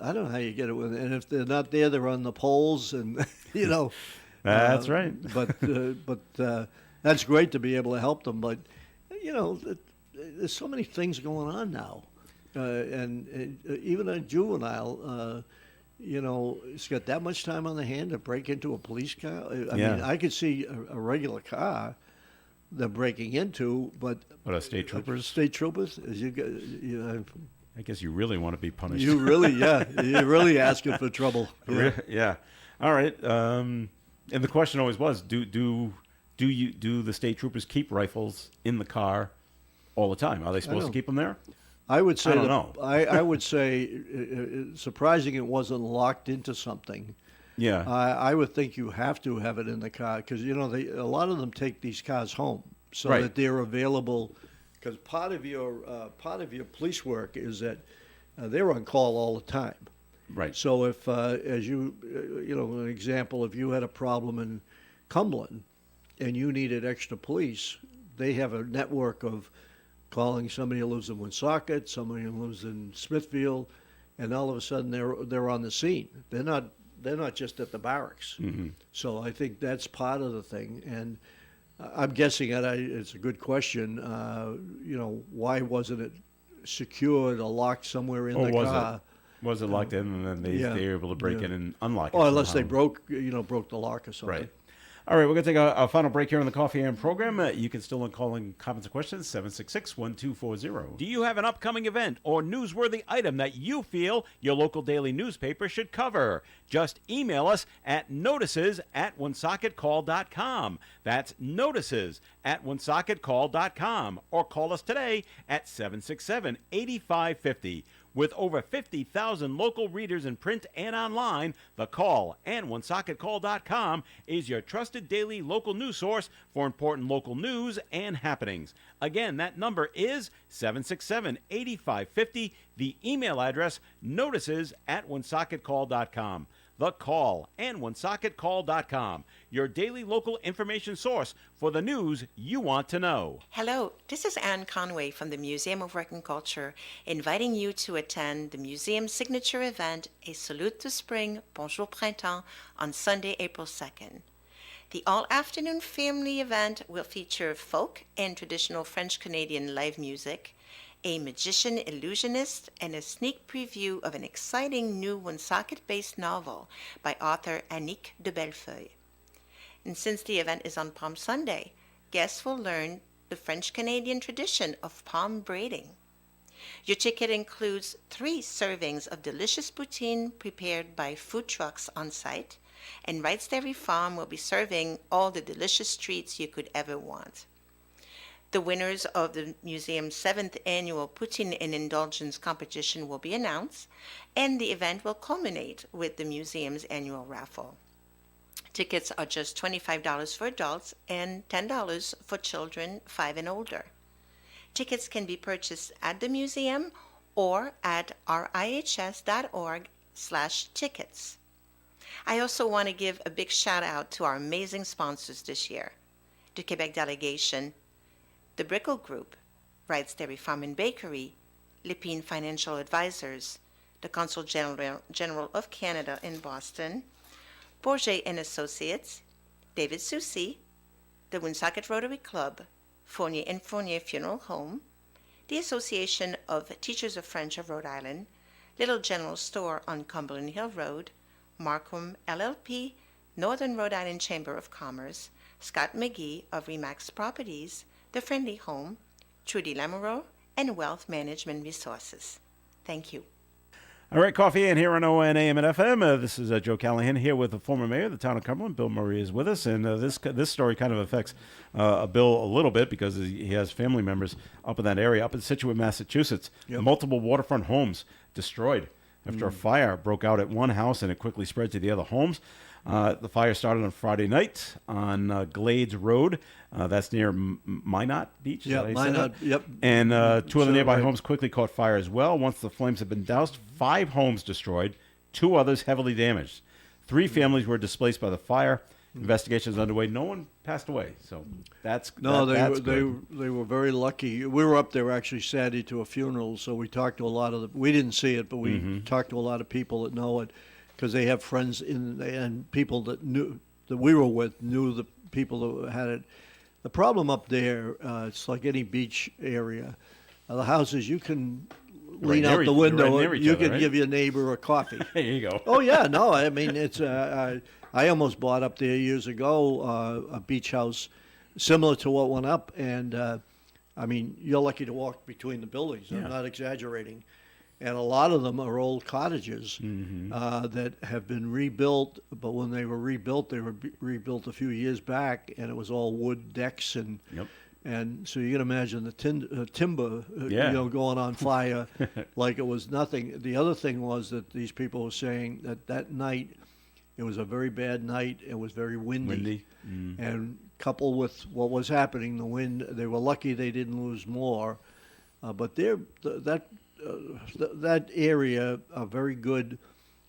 I don't know how you get it with, and if they're not there, they're on the poles, and That's right. But that's great to be able to help them. But there's so many things going on now, and even a juvenile. It's got that much time on the hand to break into a police car. I mean, I could see a regular car they're breaking into, but What, state troopers? State troopers, as I guess you really want to be punished. you're really asking for trouble. Yeah. Yeah. All right. And the question always was, do the state troopers keep rifles in the car all the time? Are they supposed to don't- keep them there? I would say I don't that- know. I would say surprising it wasn't locked into something. Yeah. I would think you have to have it in the car because a lot of them take these cars home so Right. that they're available. Because part of your police work is that they're on call all the time. Right. So if, as an example, if you had a problem in Cumberland and you needed extra police, they have a network of calling somebody who lives in Woonsocket, somebody who lives in Smithfield, and all of a sudden they're on the scene. They're not just at the barracks. Mm-hmm. So I think that's part of the thing. And I'm guessing it's a good question. Why wasn't it secured or locked somewhere in Or the was car? Was it locked in and then they were able to break yeah. in and unlock it? Or unless they somehow? broke the lock or something. Right. All right, we're going to take a final break here on the Coffee AM program. You can still call in comments or questions, 766-1240. Do you have an upcoming event or newsworthy item that you feel your local daily newspaper should cover? Just email us at notices@woonsocketcall.com. That's notices@woonsocketcall.com. Or call us today at 767-8550. With over 50,000 local readers in print and online, The Call and woonsocketcall.com is your trusted daily local news source for important local news and happenings. Again, that number is 767-8550. The email address, notices@woonsocketcall.com. The Call and woonsocketcall.com, your daily local information source for the news you want to know. Hello, this is Anne Conway from the Museum of Work and Culture, inviting you to attend the museum's signature event, A Salute to Spring, Bonjour Printemps, on Sunday, April 2nd. The all-afternoon family event will feature folk and traditional French-Canadian live music, a magician illusionist, and a sneak preview of an exciting new Woonsocket-based novel by author Annick de Bellefeuille. And since the event is on Palm Sunday, guests will learn the French-Canadian tradition of palm braiding. Your ticket includes 3 servings of delicious poutine prepared by food trucks on site, and Wright's Dairy Farm will be serving all the delicious treats you could ever want. The winners of the museum's 7th annual Poutine and Indulgence competition will be announced, and the event will culminate with the museum's annual raffle. Tickets are just $25 for adults and $10 for children 5 and older. Tickets can be purchased at the museum or at rihs.org/tickets. I also want to give a big shout out to our amazing sponsors this year: the Quebec Delegation, the Brickell Group, Wright's Dairy Farm and Bakery, Lépine Financial Advisors, the Consul General of Canada in Boston, Bourget and Associates, David Soucy, the Woonsocket Rotary Club, Fournier and Fournier Funeral Home, the Association of Teachers of French of Rhode Island, Little General Store on Cumberland Hill Road, Markham LLP, Northern Rhode Island Chamber of Commerce, Scott McGee of Remax Properties, The Friendly Home, Trudy Lamoureux, and Wealth Management Resources. Thank you. All right, Coffee in here on ON AM and FM. This is Joe Callahan here with the former mayor of the town of Cumberland. Bill Murray is with us, and this story kind of affects Bill a little bit because he has family members up in that area, up in Scituate, Massachusetts. Yep. Multiple waterfront homes destroyed after a fire broke out at one house, and it quickly spread to the other homes. The fire started on Friday night on Glades Road. That's near Minot Beach. Is Yeah, that how you say Minot, that? yep. And 2 of the So, nearby right. homes quickly caught fire as well. Once the flames had been doused, 5 homes destroyed, 2 others heavily damaged. 3 families were displaced by the fire. Investigations underway. No one passed away, so that's that's good. they were very lucky. We were up there actually Saturday to a funeral, so we talked to a lot of we didn't see it, but we talked to a lot of people that know it because they have friends and people that we were with knew the people that had it. The problem up there, it's like any beach area. The houses you can lean near out each- the you're right window. near each You other, can right? give your neighbor a coffee. There you go. Oh yeah, no, I mean it's. I almost bought up there years ago a beach house similar to what went up, and I mean you're lucky to walk between the buildings. Yeah. I'm not exaggerating, and a lot of them are old cottages that have been rebuilt. But when they were rebuilt, they were rebuilt a few years back, and it was all wood decks and. Yep. And so you can imagine the timber, Yeah. going on fire like it was nothing. The other thing was that these people were saying that that night, it was a very bad night. It was very windy. And coupled with what was happening, the wind, they were lucky they didn't lose more. But that area are very good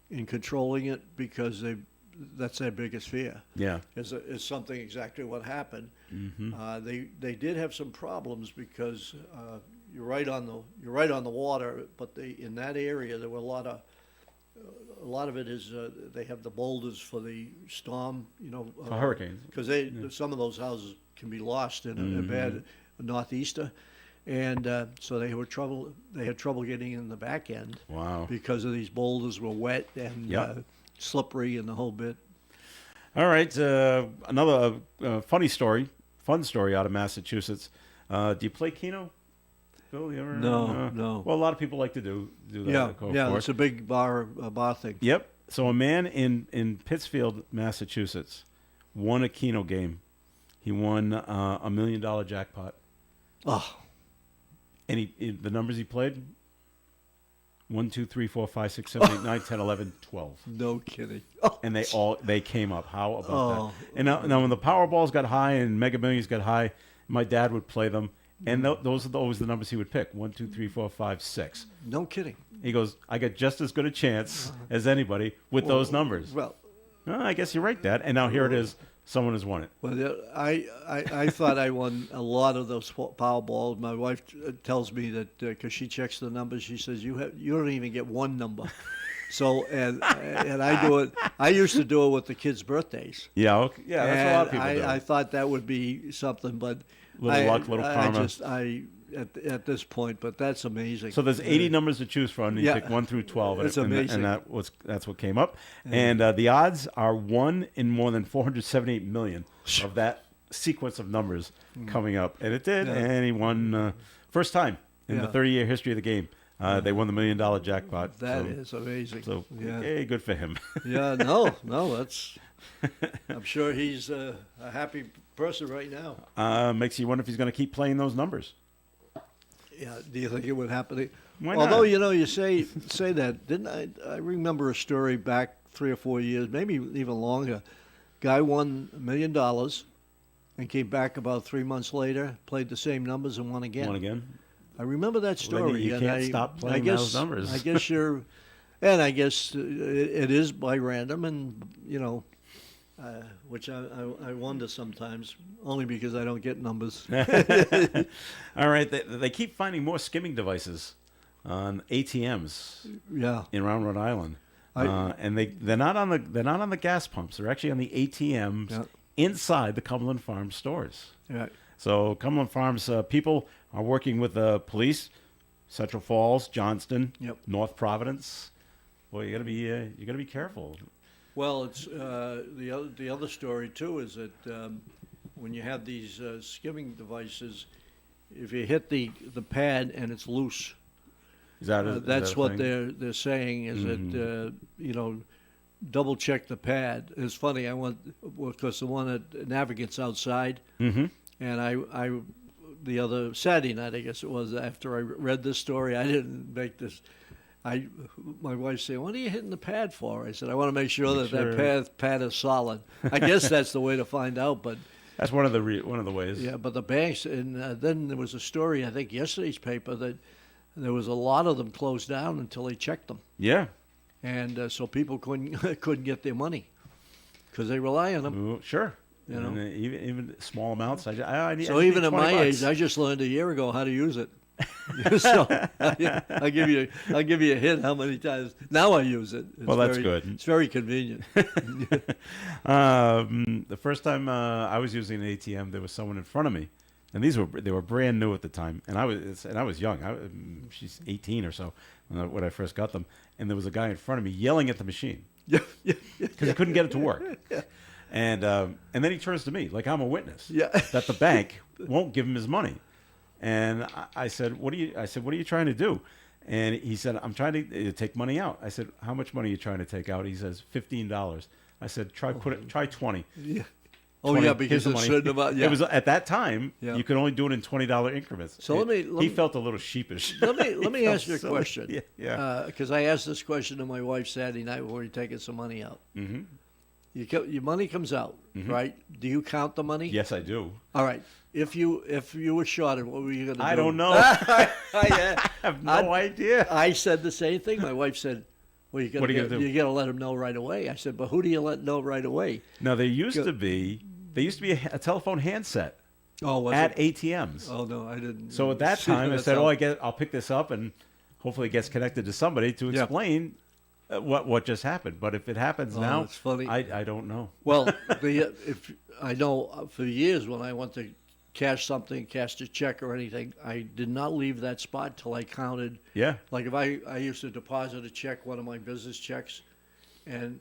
in controlling it because that's their biggest fear. Yeah. Is something exactly what happened. They did have some problems because you're right on the water, but in that area there were a lot of it is they have the boulders for the storm, For hurricanes. because some of those houses can be lost in a bad northeaster, and so they had trouble getting in the back end. Wow. Because of these boulders were wet and Yep. slippery and the whole bit. All right. Another fun story out of Massachusetts. Do you play Keno? Bill, you ever? No. Well, a lot of people like to do that. Yeah, Go yeah, for it's it. a big bar thing. Yep. So a man in Pittsfield, Massachusetts, won a Keno game. He won a $1 million jackpot. Oh, And the numbers he played: 1, 2, 3, 4, 5, 6, 7, 8, 9, 10, 11, 12. no kidding. Oh, And they came up. How about Oh. that? And now when the Powerballs got high and Mega Millions got high, my dad would play them, and those are always the numbers he would pick: 1, 2, 3, 4, 5, 6. no kidding. He goes, I got just as good a chance as anybody with those numbers. Well, I guess you're right, Dad. And now here it is. Someone has won it. well, I thought I won a lot of those Powerballs. My wife tells me that because she checks the numbers, she says you don't even get one number. So and I do it. I used to do it with the kids' birthdays. Yeah, okay. Yeah, that's what a lot of And people do. I thought that would be something, but Little luck, little karma. At this point, but that's amazing. So there's 80 numbers to choose from. And you Yeah. pick 1 through 12, It's and amazing. that's what came up. And the odds are 1 in more than 478 million of that sequence of numbers coming up, and it did. Yeah. And he won first time in the Yeah. 30-year history of the game. They won the $1 million jackpot. That is amazing. So yeah, hey, good for him. yeah. No, that's. I'm sure he's a happy person right now. Makes you wonder if he's going to keep playing those numbers. Yeah. Do you think it would happen? Why Although not? you say that, didn't I? I remember a story back 3 or 4 years, maybe even longer. Guy won $1 million, and came back about 3 months later, played the same numbers, and won again. Won again. I remember that Well, then story. you and can't I, stop playing I guess, those numbers. I guess you're, and I guess it is by random, and which I wonder sometimes, only because I don't get numbers. All right, they keep finding more skimming devices on ATMs Yeah, in around Rhode Island, and they're not on the gas pumps. They're actually on the ATMs Yeah. inside the Cumberland Farms stores. yeah. So Cumberland Farms people are working with the police, Central Falls, Johnston, Yep. North Providence. Boy, you gotta be careful. Well, it's the other story too is that when you have these skimming devices, if you hit the pad and it's loose, Is that that's a what thing? they're saying is that double check the pad. It's funny. I went because the one at Navigant's outside, and I the other Saturday night, I guess it was, after I read this story, I didn't make this. My wife said, "What are you hitting the pad for?" I said, "I want to make sure that pad is solid." I guess that's the way to find out. But That's one of the ways. yeah, but the banks, and then there was a story, I think yesterday's paper, that there was a lot of them closed down until they checked them, Yeah. and so people couldn't get their money because they rely on them. Ooh, sure. You know? And even small amounts. I need. So I need even at my $20. age, I just learned a year ago how to use it. So I'll give you a hint how many times now I use it. It's Well, that's very, good. It's very convenient. The first time I was using an ATM, there was someone in front of me, and they were brand new at the time, and I was young. She's 18 or so when I first got them, and there was a guy in front of me yelling at the machine because he couldn't get it to work. And then he turns to me like I'm a witness that the bank won't give him his money. And I said, "What are you trying to do?" And he said, I'm trying to take money out. I said, how much money are you trying to take out? He says, $15. I said, try 20. Yeah. Oh 20, yeah, here's because the it's money. certain about yeah. It was at that time. Yeah. You could only do it in $20 increments. So let me- He felt a little sheepish. Let He me felt ask you a silly. question. Yeah. Because I asked this question to my wife Saturday night before we taking some money out. Mm-hmm. Your money comes out, right? Do you count the money? Yes, I do. All right. If you were shorted, what were you going to do? I don't know. I have no I- idea. I said the same thing. My wife said, "Well, What are you gonna do? You got to let them know right away." I said, "But who do you let know right away?" Now there used to be a telephone handset Oh, was at it? ATMs. Oh no, I didn't. So at that see time, I that's said, how- I'll pick this up and hopefully it gets connected to somebody to Yeah. explain what just happened. But if it happens now, it's funny. I don't know. Well, if I know for years when I went to cash something, cashed a check or anything, I did not leave that spot till I counted. Yeah. Like if I used to deposit a check, one of my business checks, and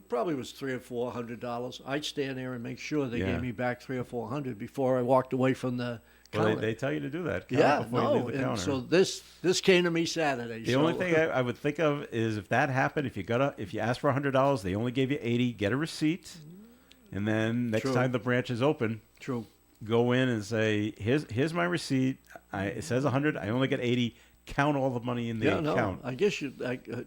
probably was $300 or $400. I'd stand there and make sure they Yeah. gave me back $300 or $400 before I walked away from the Well, counter. they tell you to do that. Count yeah, before you no. leave the And counter. so this came to me Saturday. The only thing I would think of is if that happened, if you asked for $100, they only gave you 80. Get a receipt, and then next True. time the branch is open, True. go in and say, "Here's my receipt. It says 100. I only get 80. Count all the money in the Yeah, no. account." I guess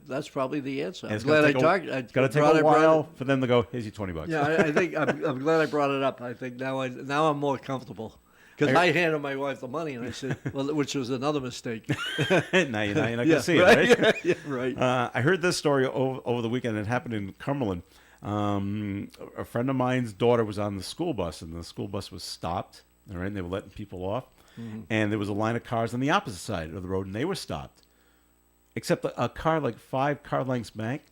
that's probably the answer. And I'm it's gonna glad I take talked. It's gonna take a while for them to go. Here's your $20. Yeah, I think I'm glad I brought it up. I think now I'm more comfortable because I handed my wife the money and I said, well, which was another mistake. now you're not Yeah, gonna see right? it, right? Yeah, right. I heard this story over the weekend. It happened in Cumberland. A friend of mine's daughter was on the school bus, and the school bus was stopped. All right, and they were letting people off, and there was a line of cars on the opposite side of the road, and they were stopped. Except a car like 5 car lengths back.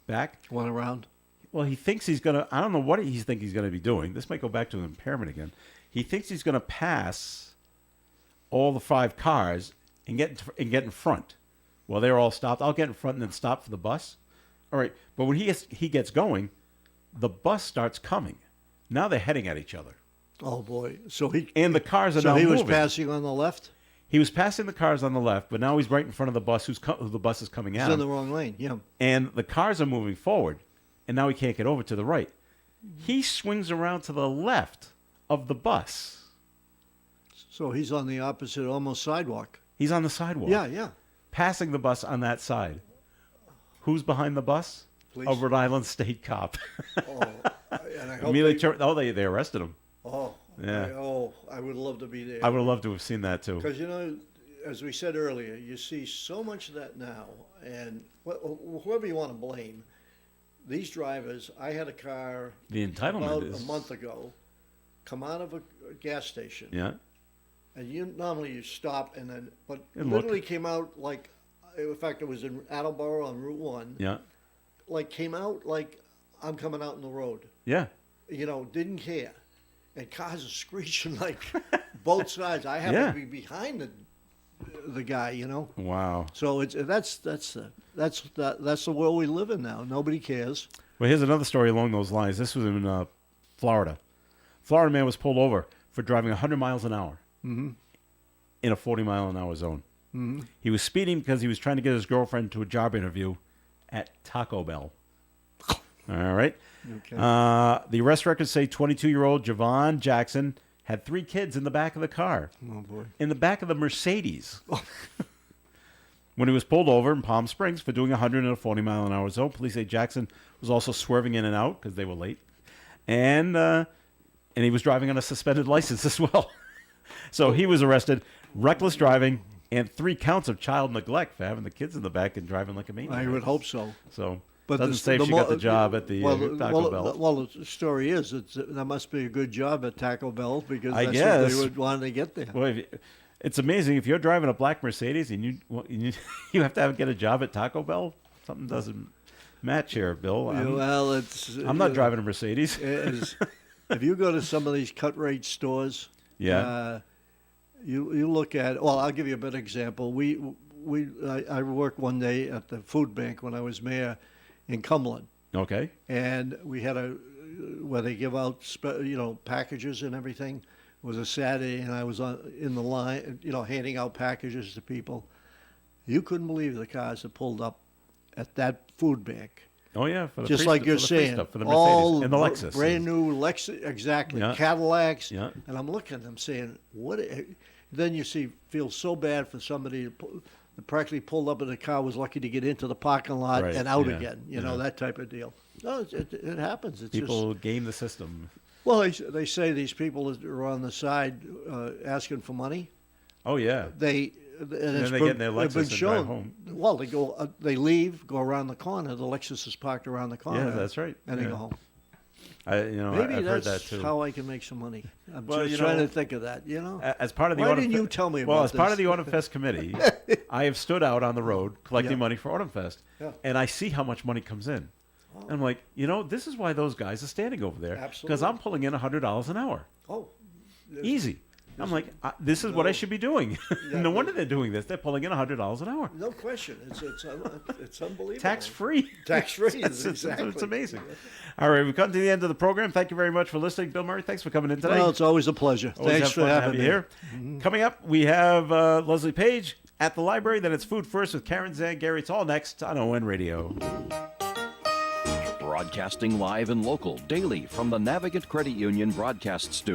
Went around. Well, he thinks he's gonna. I don't know what he's think he's gonna be doing. This might go back to an impairment again. He thinks he's gonna pass all the 5 cars and get in front. Well, they're all stopped. I'll get in front and then stop for the bus. All right, but when he gets going, the bus starts coming. Now they're heading at each other, Oh boy. and the cars are So now he was moving. passing on the left. He was passing the cars on the left, but now he's right in front of the bus. Who the bus is coming He's at? in the wrong lane. Yeah. And the cars are moving forward, and now he can't get over to the right. He swings around to the left of the bus. So he's on the opposite, almost sidewalk. He's on the sidewalk. Yeah, yeah. Passing the bus on that side. Who's behind the bus? Police. A Rhode Island state cop. Oh, and I hope Immediately, they arrested him. Oh, Yeah. I would love to be there. I would have loved to have seen that too. Because, as we said earlier, you see so much of that now. And whoever you want to blame, these drivers, I had a car The entitlement about is a month ago come out of a gas station. Yeah. And normally you stop but And look. literally came out like, in fact, it was in Attleboro on Route 1. Yeah. Like, came out like I'm coming out in the road. Yeah. Didn't care. And cars are screeching like both sides. I happen Yeah. to be behind the guy, Wow. So that's the world we live in now. Nobody cares. Well, here's another story along those lines. This was in Florida. Florida man was pulled over for driving 100 miles an hour in a 40-mile-an-hour zone. Mm-hmm. He was speeding because he was trying to get his girlfriend to a job interview at Taco Bell. All right. Okay. The arrest records say 22-year-old Javon Jackson had 3 kids in the back of the car. Oh boy. In the back of the Mercedes. When he was pulled over in Palm Springs for doing 100 in a 40-mile-an-hour zone, police say Jackson was also swerving in and out because they were late, and he was driving on a suspended license as well. So he was arrested, reckless driving, and 3 counts of child neglect for having the kids in the back and driving like a maniac. I would hope so. So, But doesn't say if she got the job at the Taco Bell. Well, the story is that must be a good job at Taco Bell because I that's what guess. they would want to get there. Well, it's amazing if you're driving a black Mercedes and you have to get a job at Taco Bell. Something doesn't match here, Bill. I'm not driving a Mercedes. If you go to some of these cut rate stores, Yeah. You look at. Well, I'll give you a better example. I worked one day at the food bank when I was mayor in Cumberland, Okay. and we had where they give out packages and everything. It was a Saturday, and I was in the line, handing out packages to people. You couldn't believe the cars that pulled up at that food bank. Oh yeah, for the Just free like stuff- you're for the free saying, stuff, for the Mercedes all and the Lexus, brand new Lexus, exactly, Yeah. Cadillacs. Yeah. And I'm looking at them saying, what? Then you feel so bad for somebody that practically pulled up in the car, was lucky to get into the parking lot Right, and out yeah, again. You know, that type of deal. No, it happens. It's People game the system. well, they say these people that are on the side asking for money. Oh yeah. And then it's they been, get in their they've been Lexus and drive shown. home. Well, they leave, go around the corner. The Lexus is parked around the corner. Yeah, that's right. And they Yeah. go home. Maybe Maybe I've heard that's that too. how I can make some money. I'm Well, just trying to think of that. You know, As part of the Why Autumn didn't you tell me Well, about as part of this? the Autumn Fest committee, I have stood out on the road collecting Yeah. money for Autumn Fest, Yeah. and I see how much money comes in. I'm like, this is why those guys are standing over there, because Absolutely. I'm pulling in $100 an hour, oh, easy. I'm like, this is what I should be doing. Yeah, No wonder they're doing this. They're pulling in $100 an hour, no question. It's unbelievable. tax free. Tax-free, It's exactly. amazing. All right, we've come to the end of the program. Thank you very much for listening, Bill Murray. Thanks for coming in today. Well, it's always a pleasure. Always Thanks have for fun to have having you me. here. Coming up, we have Leslie Page at the library. Then it's Food First with Karen Zangari. It's all next on ON Radio. Broadcasting live and local daily from the Navigant Credit Union broadcast studio.